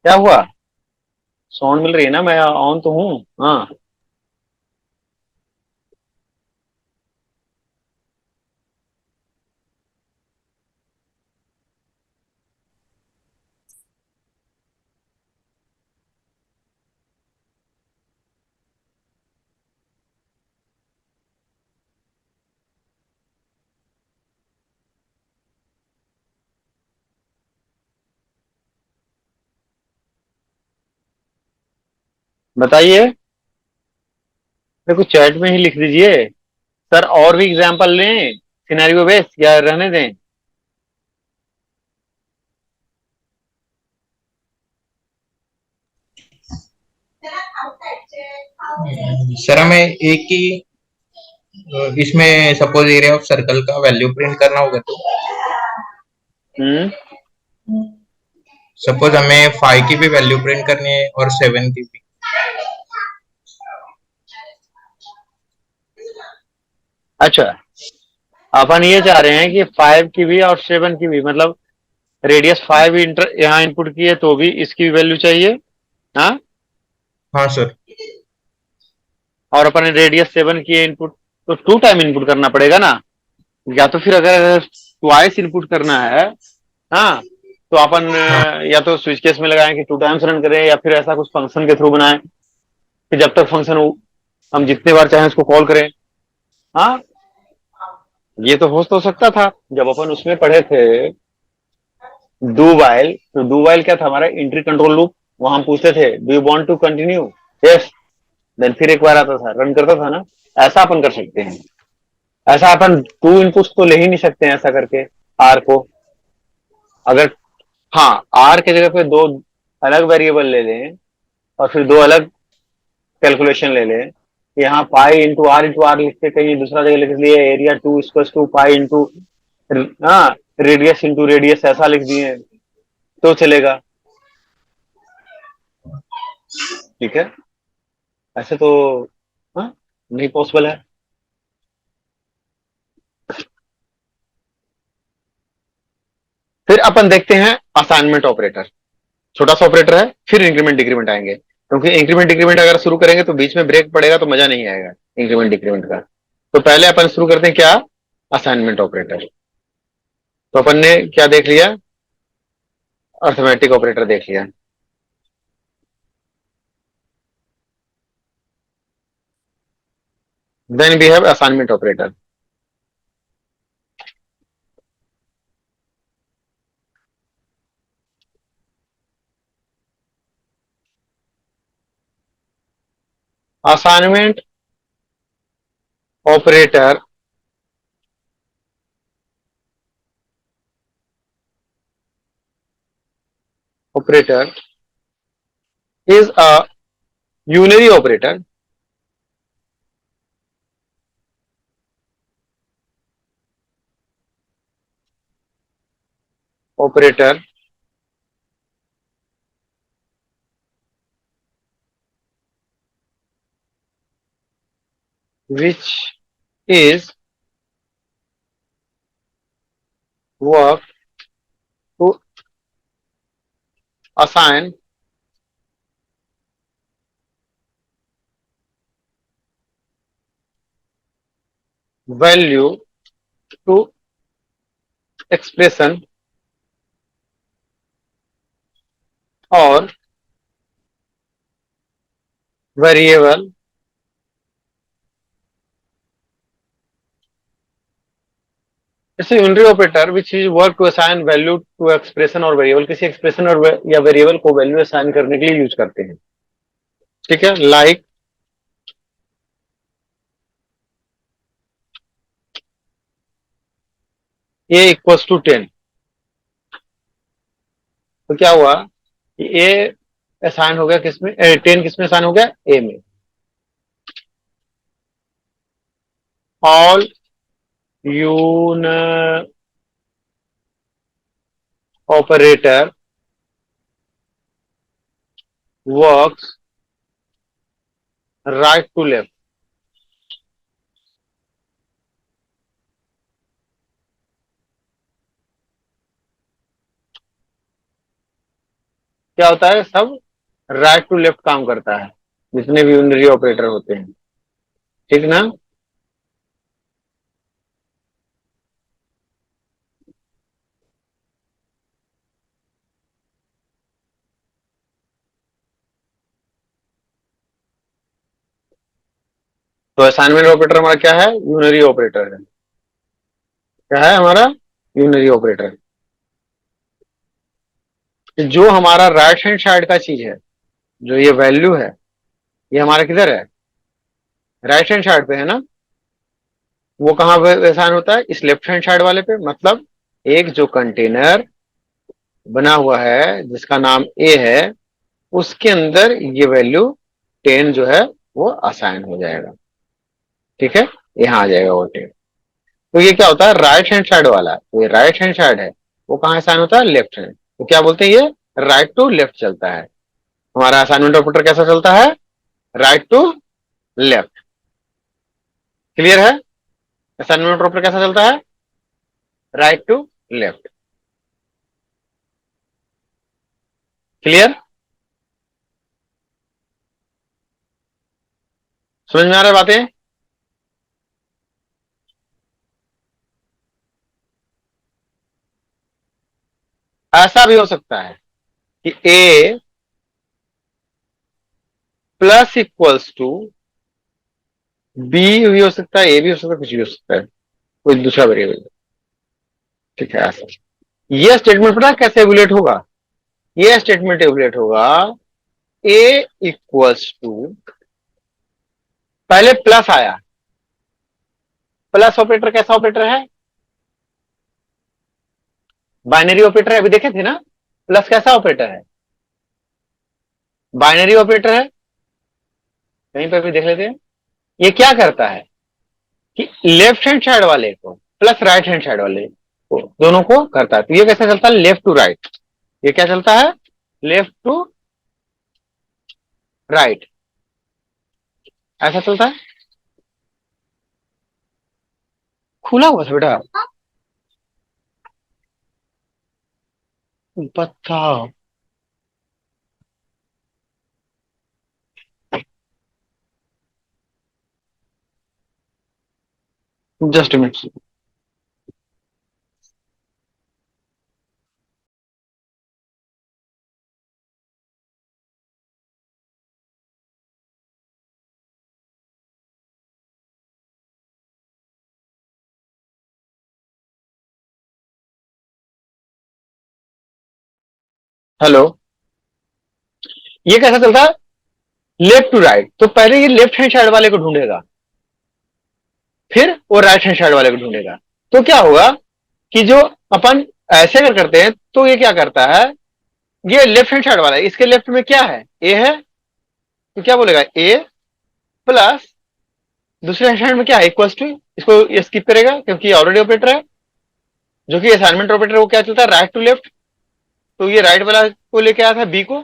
क्या हुआ? साउंड मिल रही है ना, मैं ऑन तो हूं। हाँ, बताइए, देखो चैट में ही लिख दीजिए सर, और भी एग्जांपल लें सिनेरियो बेस या रहने दें? सर हमें एक ही इसमें सपोज एरिया ऑफ सर्कल का वैल्यू प्रिंट करना होगा तो सपोज हमें 5 की भी वैल्यू प्रिंट करनी है और 7 की भी। अच्छा, अपन ये चाह रहे हैं कि 5 की भी और 7 की भी, मतलब रेडियस 5 यहाँ इनपुट की है तो भी इसकी भी वैल्यू चाहिए। हाँ, हाँ सर। और अपन रेडियस 7 की है इनपुट, तो 2 टाइम इनपुट करना पड़ेगा ना। या तो फिर अगर ट्वाइस इनपुट करना है, हाँ, तो अपन या तो स्विच केस में लगाएं कि 2 टाइम्स रन करें, या फिर ऐसा कुछ फंक्शन के थ्रू बनाएं कि जब तक फंक्शन हम जितने बार चाहें उसको कॉल करें। हाँ, ये तो हो सकता था जब अपन उसमें पढ़े थे डू वाइल। तो डू वाइल क्या था, हमारा एंट्री कंट्रोल लूप। वहां हम पूछते थे do you want to continue, yes, then फिर एक बार आता था, रन करता था ना। ऐसा अपन कर सकते हैं। ऐसा अपन 2 इनपुट्स तो ले ही नहीं सकते हैं ऐसा करके आर को। अगर हाँ, आर के जगह पे 2 अलग वेरिएबल ले लें और फिर 2 अलग कैलकुलेशन ले लें, यहाँ पाई इंटू आर लिख के कहीं दूसरा जगह लिख लिए area 2 equal to pi into, हाँ, रेडियस इंटू रेडियस ऐसा लिख दिए तो चलेगा, ठीक है। ऐसे तो हाँ नहीं पॉसिबल है। फिर अपन देखते हैं असाइनमेंट ऑपरेटर। छोटा सा ऑपरेटर है, फिर इंक्रीमेंट डिक्रीमेंट आएंगे, क्योंकि इंक्रीमेंट डिक्रीमेंट अगर शुरू करेंगे तो बीच में ब्रेक पड़ेगा तो मजा नहीं आएगा इंक्रीमेंट डिक्रीमेंट का। तो पहले अपन शुरू करते हैं क्या, असाइनमेंट ऑपरेटर। तो अपन ने क्या देख लिया, अर्थमेटिक ऑपरेटर देख लिया। Then we have assignment operator. Assignment operator is a unary operator which is work to assign value to expression or variable It's a unary operator which is work to assign value to expression और variable किसी expression और या variable को value assign करने के लिए use करते हैं ठीक है like a equals to 10 तो क्या हुआ कि a assign हो गया किसमें 10 किसमें assign हो गया a में all unary operator works right to left क्या होता है सब राइट टू लेफ्ट काम करता है जितने भी यूनरी ऑपरेटर होते हैं ठीक ना तो असाइनमेंट ऑपरेटर हमारा क्या है यूनरी ऑपरेटर है क्या है हमारा यूनरी ऑपरेटर जो हमारा राइट हैंड साइड का चीज है जो ये वैल्यू है ये हमारा किधर है राइट हैंड साइड पे है ना वो कहाँ पे असाइन होता है इस लेफ्ट हैंड साइड वाले पे मतलब एक जो कंटेनर बना हुआ है जिसका नाम ए है उसके अंदर ये वैल्यू 10 जो है वो असाइन हो जाएगा ठीक है यहाँ आ जाएगा वो 10 तो ये क्या होता है राइट हैंड साइड वाला तो ये राइट हैंड साइड है वो कहाँ असाइन होता है लेफ्ट हैंड तो क्या बोलते हैं ये राइट टू लेफ्ट चलता है हमारा असाइनमेंट ऑपरेटर कैसा चलता है राइट टू लेफ्ट क्लियर है असाइनमेंट ऑपरेटर कैसा चलता है राइट टू लेफ्ट क्लियर समझ में आ रहा है बातें ऐसा भी हो सकता है कि a plus equals to b भी हो सकता है ए भी हो सकता है कुछ भी हो सकता है कोई दूसरा वेरिएबल ठीक है ऐसा ये स्टेटमेंट पता है कैसे एवुलेट होगा ये स्टेटमेंट एवुलेट होगा ए इक्वल्स टू पहले प्लस आया प्लस ऑपरेटर कैसा ऑपरेटर है बाइनरी ऑपरेटर है अभी देखे थे ना प्लस कैसा ऑपरेटर है बाइनरी ऑपरेटर है कहीं पर भी देख लेते हैं ये क्या करता है कि लेफ्ट हैंड साइड वाले को प्लस राइट हैंड साइड वाले को दोनों को करता है तो ये कैसे चलता है लेफ्ट टू राइट ये क्या चलता है लेफ्ट टू राइट ऐसा चलता है खुला हुआ था बेटा बताओ जस्ट मिनट हेलो, ये कैसा चलता है? Left to right. तो पहले ये लेफ्ट हैंड साइड वाले को ढूंढेगा, फिर वो राइट हैंड साइड वाले को ढूंढेगा। तो क्या होगा कि जो अपन ऐसे अगर करते हैं तो ये क्या करता है, ये लेफ्ट हैंड साइड वाला है, इसके लेफ्ट में क्या है, ए है, तो क्या बोलेगा ए प्लस दूसरे हैंड में क्या है इक्वल्स टू, इसको ये स्किप करेगा क्योंकि ऑलरेडी ऑपरेटर है, जो कि असाइनमेंट ऑपरेटर वो क्या चलता है राइट टू लेफ्ट, तो ये राइट वाला को लेके आया था बी को,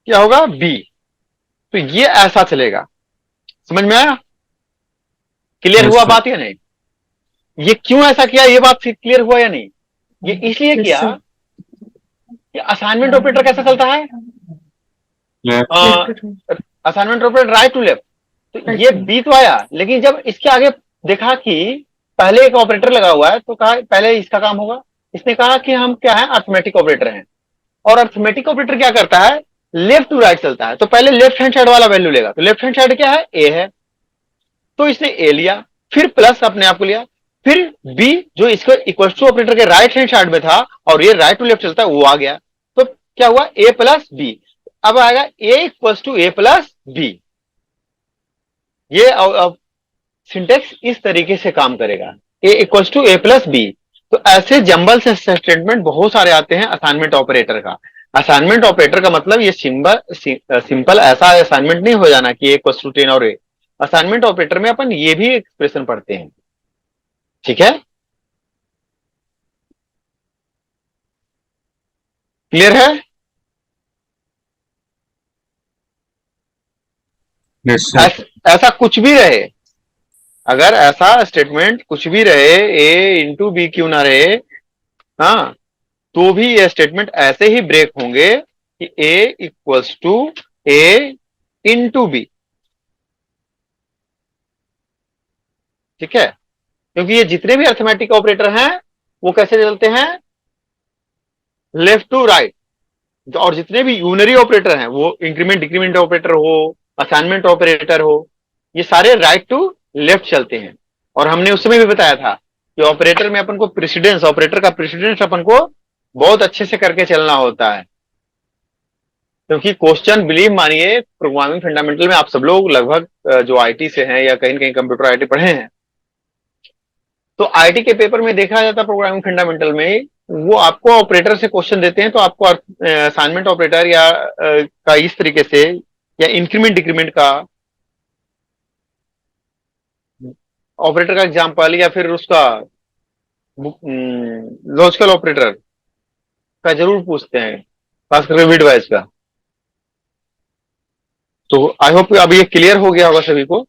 क्या होगा बी। तो ये ऐसा चलेगा, समझ में आया? क्लियर Yes, हुआ sir. बात या नहीं? ये क्यों ऐसा किया, ये बात क्लियर हुआ या नहीं? ये इसलिए Yes, किया sir. कि असाइनमेंट ऑपरेटर कैसा चलता है, Left. Left to right. Assignment operator right to left. तो Right ये to left. बी तो आया, लेकिन जब इसके आगे देखा कि पहले एक ऑपरेटर लगा हुआ है तो कहा पहले इसका काम होगा, इसने कहा कि हम क्या है अर्थमेटिक ऑपरेटर हैं, और अर्थमेटिक ऑपरेटर क्या करता है लेफ्ट टू राइट चलता है, तो पहले लेफ्ट हैंड साइड वाला वैल्यू लेगा। तो लेफ्ट हैंड साइड क्या है ए है, तो इसने ए लिया, फिर प्लस अपने आप को लिया, फिर बी जो इसको इक्वल टू ऑपरेटर के राइट हैंड साइड में था और ये राइट टू लेफ्ट चलता है वो आ गया, तो क्या हुआ ए प्लस बी। अब आएगा A equal to A plus B. ये सिंटेक्स इस तरीके से काम करेगा, A equal to A plus B. तो ऐसे जंबल से स्टेटमेंट बहुत सारे आते हैं असाइनमेंट ऑपरेटर का। असाइनमेंट ऑपरेटर का मतलब ये सिंपल ऐसा असाइनमेंट नहीं हो जाना कि ए इक्वल टू 10 और ए। असाइनमेंट ऑपरेटर में अपन ये भी एक्सप्रेशन पढ़ते हैं, ठीक है? क्लियर है? Yes, sir. ऐसा कुछ भी रहे, अगर ऐसा स्टेटमेंट कुछ भी रहे, ए इंटू बी क्यों ना रहे, हाँ, तो भी ये स्टेटमेंट ऐसे ही ब्रेक होंगे कि A equals to A into B, ठीक है? क्योंकि ये जितने भी अर्थमेटिक ऑपरेटर हैं वो कैसे चलते हैं लेफ्ट टू राइट, और जितने भी यूनरी ऑपरेटर हैं वो इंक्रीमेंट डिक्रीमेंट ऑपरेटर हो, असाइनमेंट ऑपरेटर हो, ये सारे राइट टू लेफ्ट चलते हैं। और हमने उस समय भी बताया था कि ऑपरेटर में अपन को प्रेसिडेंस, ऑपरेटर का प्रेसिडेंस अपन को बहुत अच्छे से करके चलना होता है, क्योंकि क्वेश्चन बिलीव मानिए प्रोग्रामिंग फंडामेंटल में आप सब लोग लगभग जो आईटी से हैं या कहीं कहीं कंप्यूटर आईटी पढ़े हैं, तो आईटी के पेपर में देखा जाता है प्रोग्रामिंग फंडामेंटल में वो आपको ऑपरेटर से क्वेश्चन देते हैं, तो आपको असाइनमेंट ऑपरेटर या का इस तरीके से, या इंक्रीमेंट डिक्रीमेंट का ऑपरेटर का एग्जांपल, या फिर उसका लॉजिकल ऑपरेटर का जरूर पूछते हैं, खास करके बिट वाइज का। तो आई होप अब ये क्लियर हो गया होगा सभी को।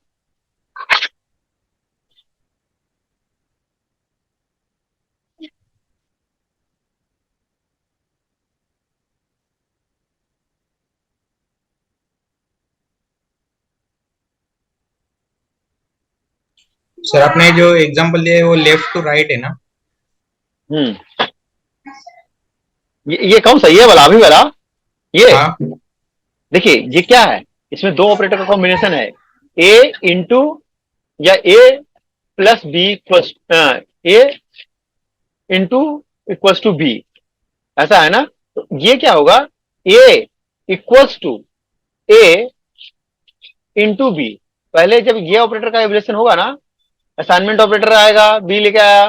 सर आपने जो एग्जांपल दिया है वो लेफ्ट टू राइट है ना? हम्म, ये कौन सा, ये वाला अभी वाला, ये हाँ देखिए ये क्या है, इसमें दो ऑपरेटर का कॉम्बिनेशन है, ए इंटू या A plus B plus A into equals to B, ऐसा है ना? तो ये क्या होगा A equals to A into B. पहले जब ये ऑपरेटर का एवल्यूशन होगा ना, असाइनमेंट ऑपरेटर आएगा बी लेके आया,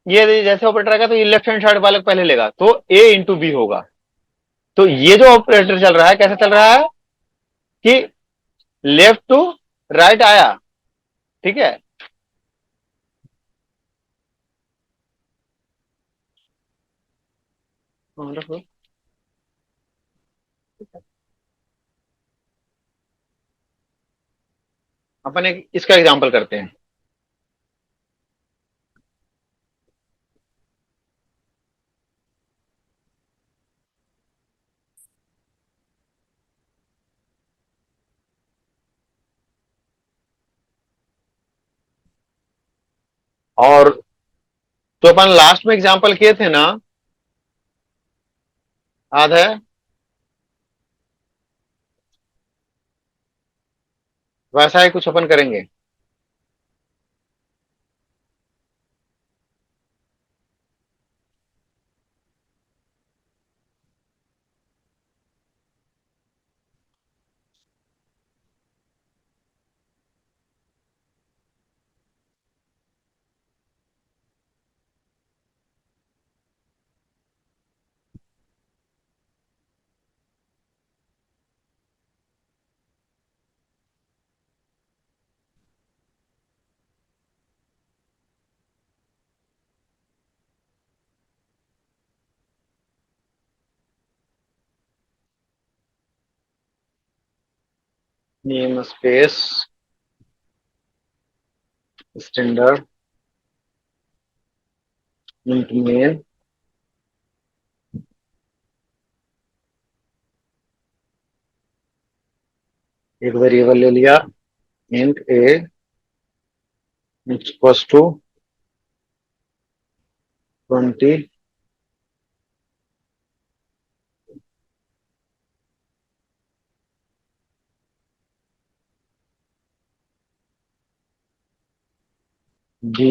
ये जैसे ऑपरेटर आएगा तो ये लेफ्ट हैंड साइड वाले को पहले लेगा, तो ए इंटू बी होगा। तो ये जो ऑपरेटर चल रहा है कैसा चल रहा है कि लेफ्ट टू राइट आया, ठीक है? अपन एक इसका एग्जांपल करते हैं। और तो अपन लास्ट में एग्जांपल किए थे ना, याद है? वैसा ही कुछ अपन करेंगे। Namespace standard int main एक वेरिएबल ले लिया int a equals to 20 b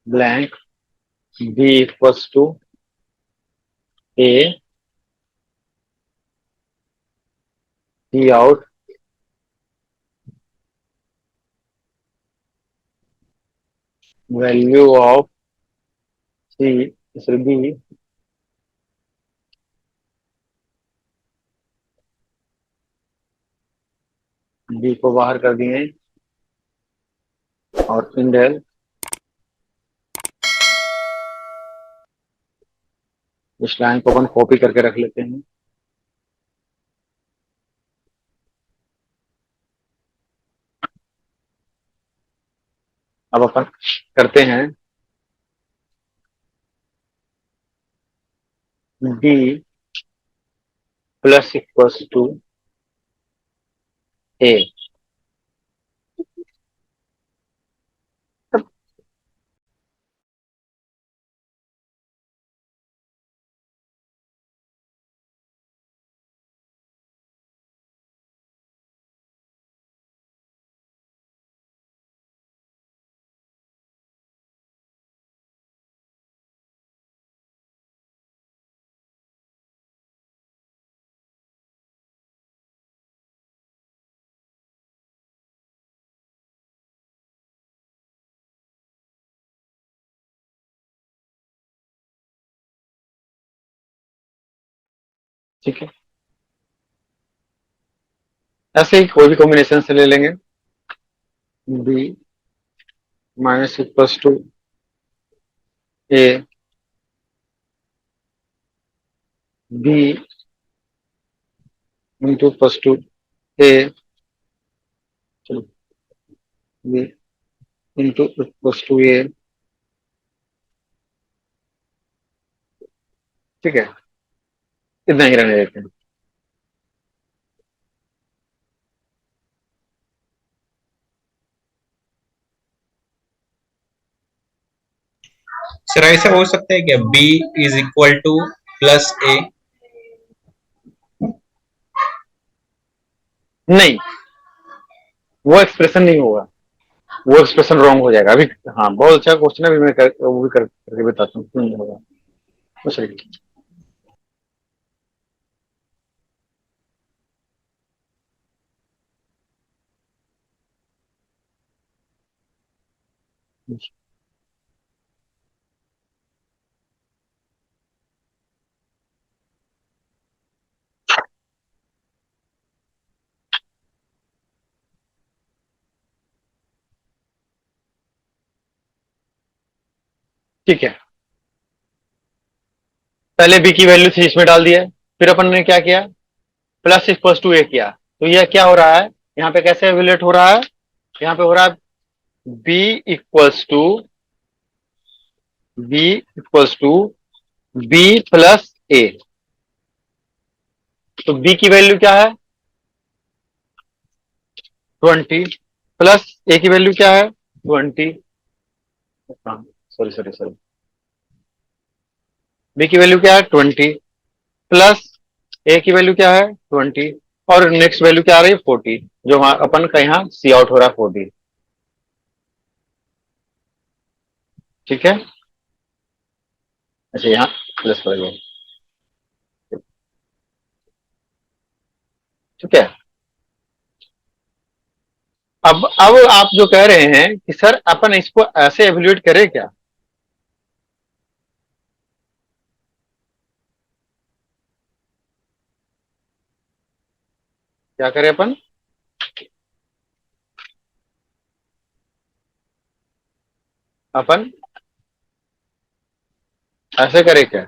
blank b equals to a c out value of c b b को बाहर कर दिए और इंडेल इस लाइन को अपन कॉपी करके रख लेते हैं। अब अपन करते हैं D plus equals to A ठीक है। ऐसे ही कोई भी कॉम्बिनेशन से ले लेंगे B minus equals to A B into plus to A चलो B into plus to A ठीक है, इतना ही रहने देते हैं। सर ऐसा हो सकता है क्या B is equal to plus A? नहीं, वो एक्सप्रेशन नहीं होगा, वो एक्सप्रेशन रॉन्ग हो जाएगा अभी। हाँ, बहुत अच्छा क्वेश्चन है, अभी मैं वो भी करके बताता हूँ क्यों नहीं होगा। तो चलिए ठीक है, पहले बी की वैल्यू थी इसमें डाल दिया, फिर अपन ने क्या किया, प्लस इक्वल्स टू ए किया। तो यह क्या हो रहा है, यहाँ पे कैसे एवेल्यूएट हो रहा है, यहाँ पे हो रहा है B equals to B equals to B plus A. तो बी की वैल्यू क्या है 20 प्लस ए की वैल्यू क्या है 20, सॉरी सॉरी सॉरी, बी की वैल्यू क्या है 20 प्लस ए की वैल्यू क्या है 20 और नेक्स्ट वैल्यू क्या आ रही है 40, जो अपन का यहाँ सी आउट हो रहा है 40। ठीक है, अच्छा यहाँ प्लस कर लो। ठीक है, अब आप जो कह रहे हैं कि सर अपन इसको ऐसे एवेल्यूएट करें क्या, क्या करें अपन ऐसे करें क्या,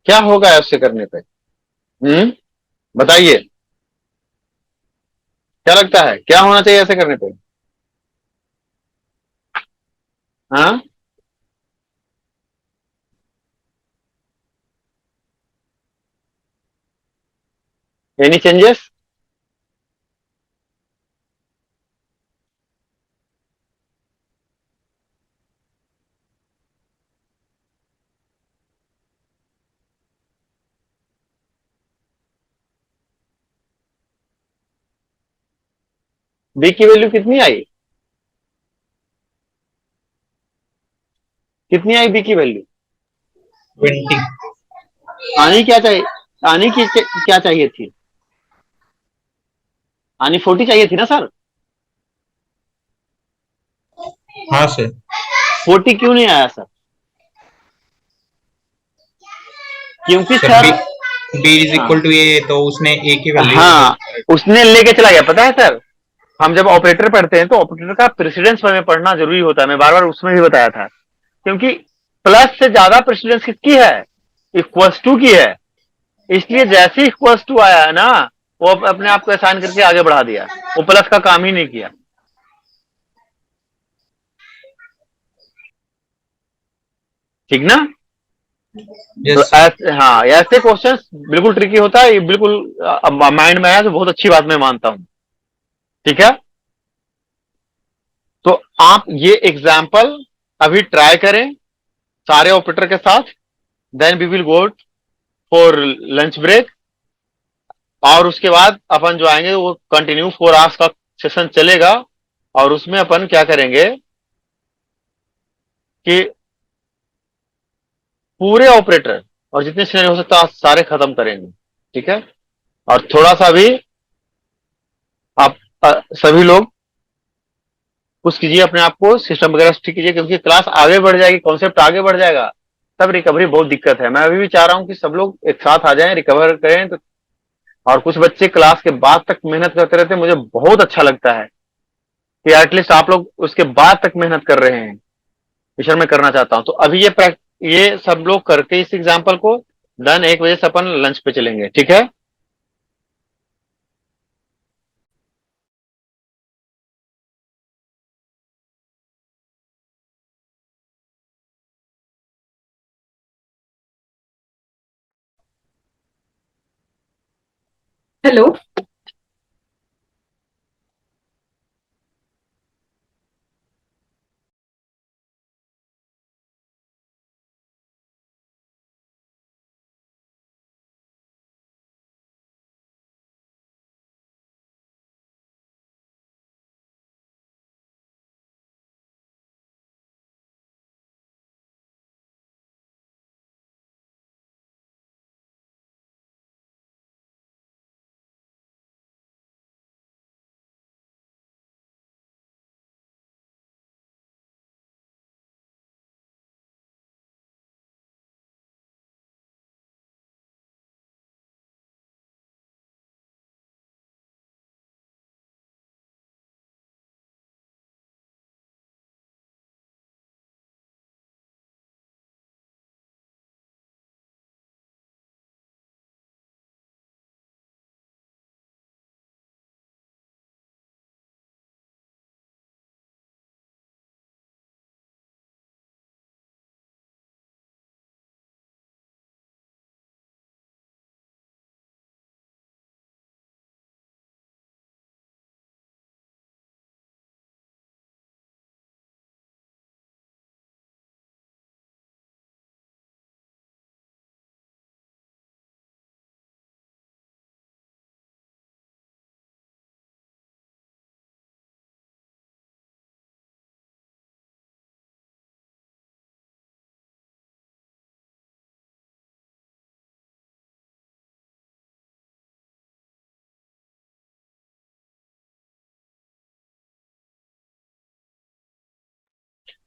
क्या होगा ऐसे करने पे? बताइए क्या लगता है, क्या होना चाहिए ऐसे करने पे? हाँ, एनी चेंजेस? बी की वैल्यू कितनी आई? कितनी आई बी की वैल्यू? 20. आनी क्या चाहिए, आनी की क्या चाहिए थी? आनी 40 चाहिए थी ना सर? हाँ सर. 40 क्यों नहीं आया सर? क्योंकि sir sir, B is equal to A, तो उसने ए की वैल्यू. हाँ, उसने लेके चला गया। पता है सर, हम जब ऑपरेटर पढ़ते हैं तो ऑपरेटर का प्रेसिडेंस हमें पढ़ना जरूरी होता है। मैं बार बार उसमें भी बताया था, क्योंकि प्लस से ज्यादा प्रेसिडेंस किसकी है? इक्वल्स टू की है। इसलिए जैसे ही इक्वल्स टू आया है ना, वो अपने आप को असाइन करके आगे बढ़ा दिया, वो प्लस का काम ही नहीं किया। ठीक ना? तो यस. ऐसे, हाँ, ऐसे क्वेश्चंस बिल्कुल ट्रिकी होता है। ये बिल्कुल माइंड में आया तो बहुत अच्छी बात मैं मानता हूं। ठीक है, तो आप ये एग्जाम्पल अभी ट्राई करें सारे ऑपरेटर के साथ, then we will go for lunch break, और उसके बाद अपन जो आएंगे वो कंटिन्यू 4 आवर्स का सेशन चलेगा, और उसमें अपन क्या करेंगे कि पूरे ऑपरेटर और जितने सिनेरियो हो सकता है सारे खत्म करेंगे। ठीक है, और थोड़ा सा भी आप सभी लोग कुछ कीजिए, अपने आप को सिस्टम वगैरह ठीक कीजिए, क्योंकि क्लास आगे बढ़ जाएगी, कॉन्सेप्ट आगे बढ़ जाएगा, तब रिकवरी बहुत दिक्कत है। मैं अभी भी चाह रहा हूं कि सब लोग एक साथ आ जाएं, रिकवर करें तो। और कुछ बच्चे क्लास के बाद तक मेहनत करते रहते हैं, मुझे बहुत अच्छा लगता है कि एटलीस्ट आप लोग उसके बाद तक मेहनत कर रहे हैं। विषय मैं करना चाहता हूं, तो अभी ये सब लोग करके इस एग्जाम्पल को, देन 1 बजे से अपन लंच पे चलेंगे। ठीक है, हेलो।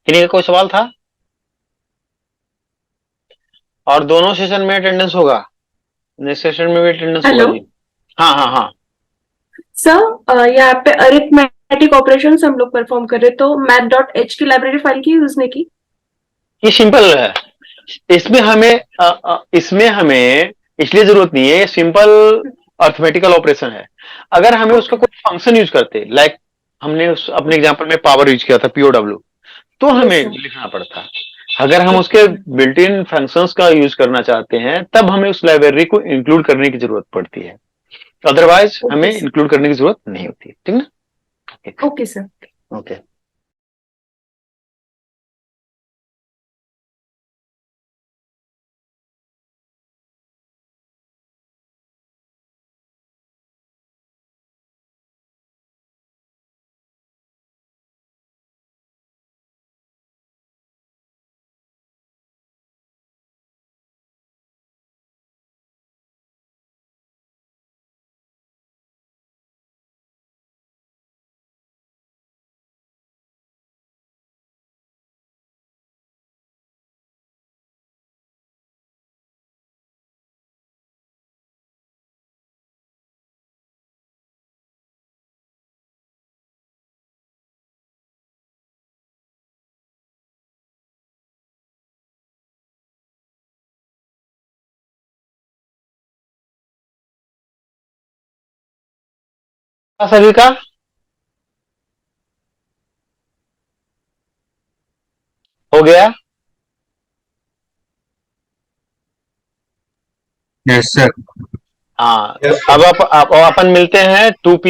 किन्हीं का कोई सवाल था? और दोनों सेशन में अटेंडेंस होगा? नेक्स्ट सेशन में भी अटेंडेंस होगा हेलो जी? हाँ हाँ हाँ। सर, यहाँ पे अरिथमेटिक ऑपरेशंस हम लोग परफॉर्म कर रहे, तो math.h की लाइब्रेरी फाइल की यूज नहीं की। ये सिंपल है, इसमें हमें इसलिए जरूरत नहीं है। सिंपल अर्थमेटिकल ऑपरेशन है, अगर हमें उसका कोई फंक्शन यूज करते, लाइक हमने उस अपने एग्जांपल में पावर यूज किया था, पीओडब्ल्यू, तो हमें sir. लिखना पड़ता। अगर हम उसके बिल्ट इन फंक्शंस का यूज करना चाहते हैं तब हमें उस लाइब्रेरी को इंक्लूड करने की जरूरत पड़ती है, अदरवाइज Okay, हमें sir. इंक्लूड करने की जरूरत नहीं होती, ठीक ना? Okay sir. ओके। सभी का हो गया? Yes, sir. हाँ, Yes, sir. अब अपन मिलते हैं 2 PM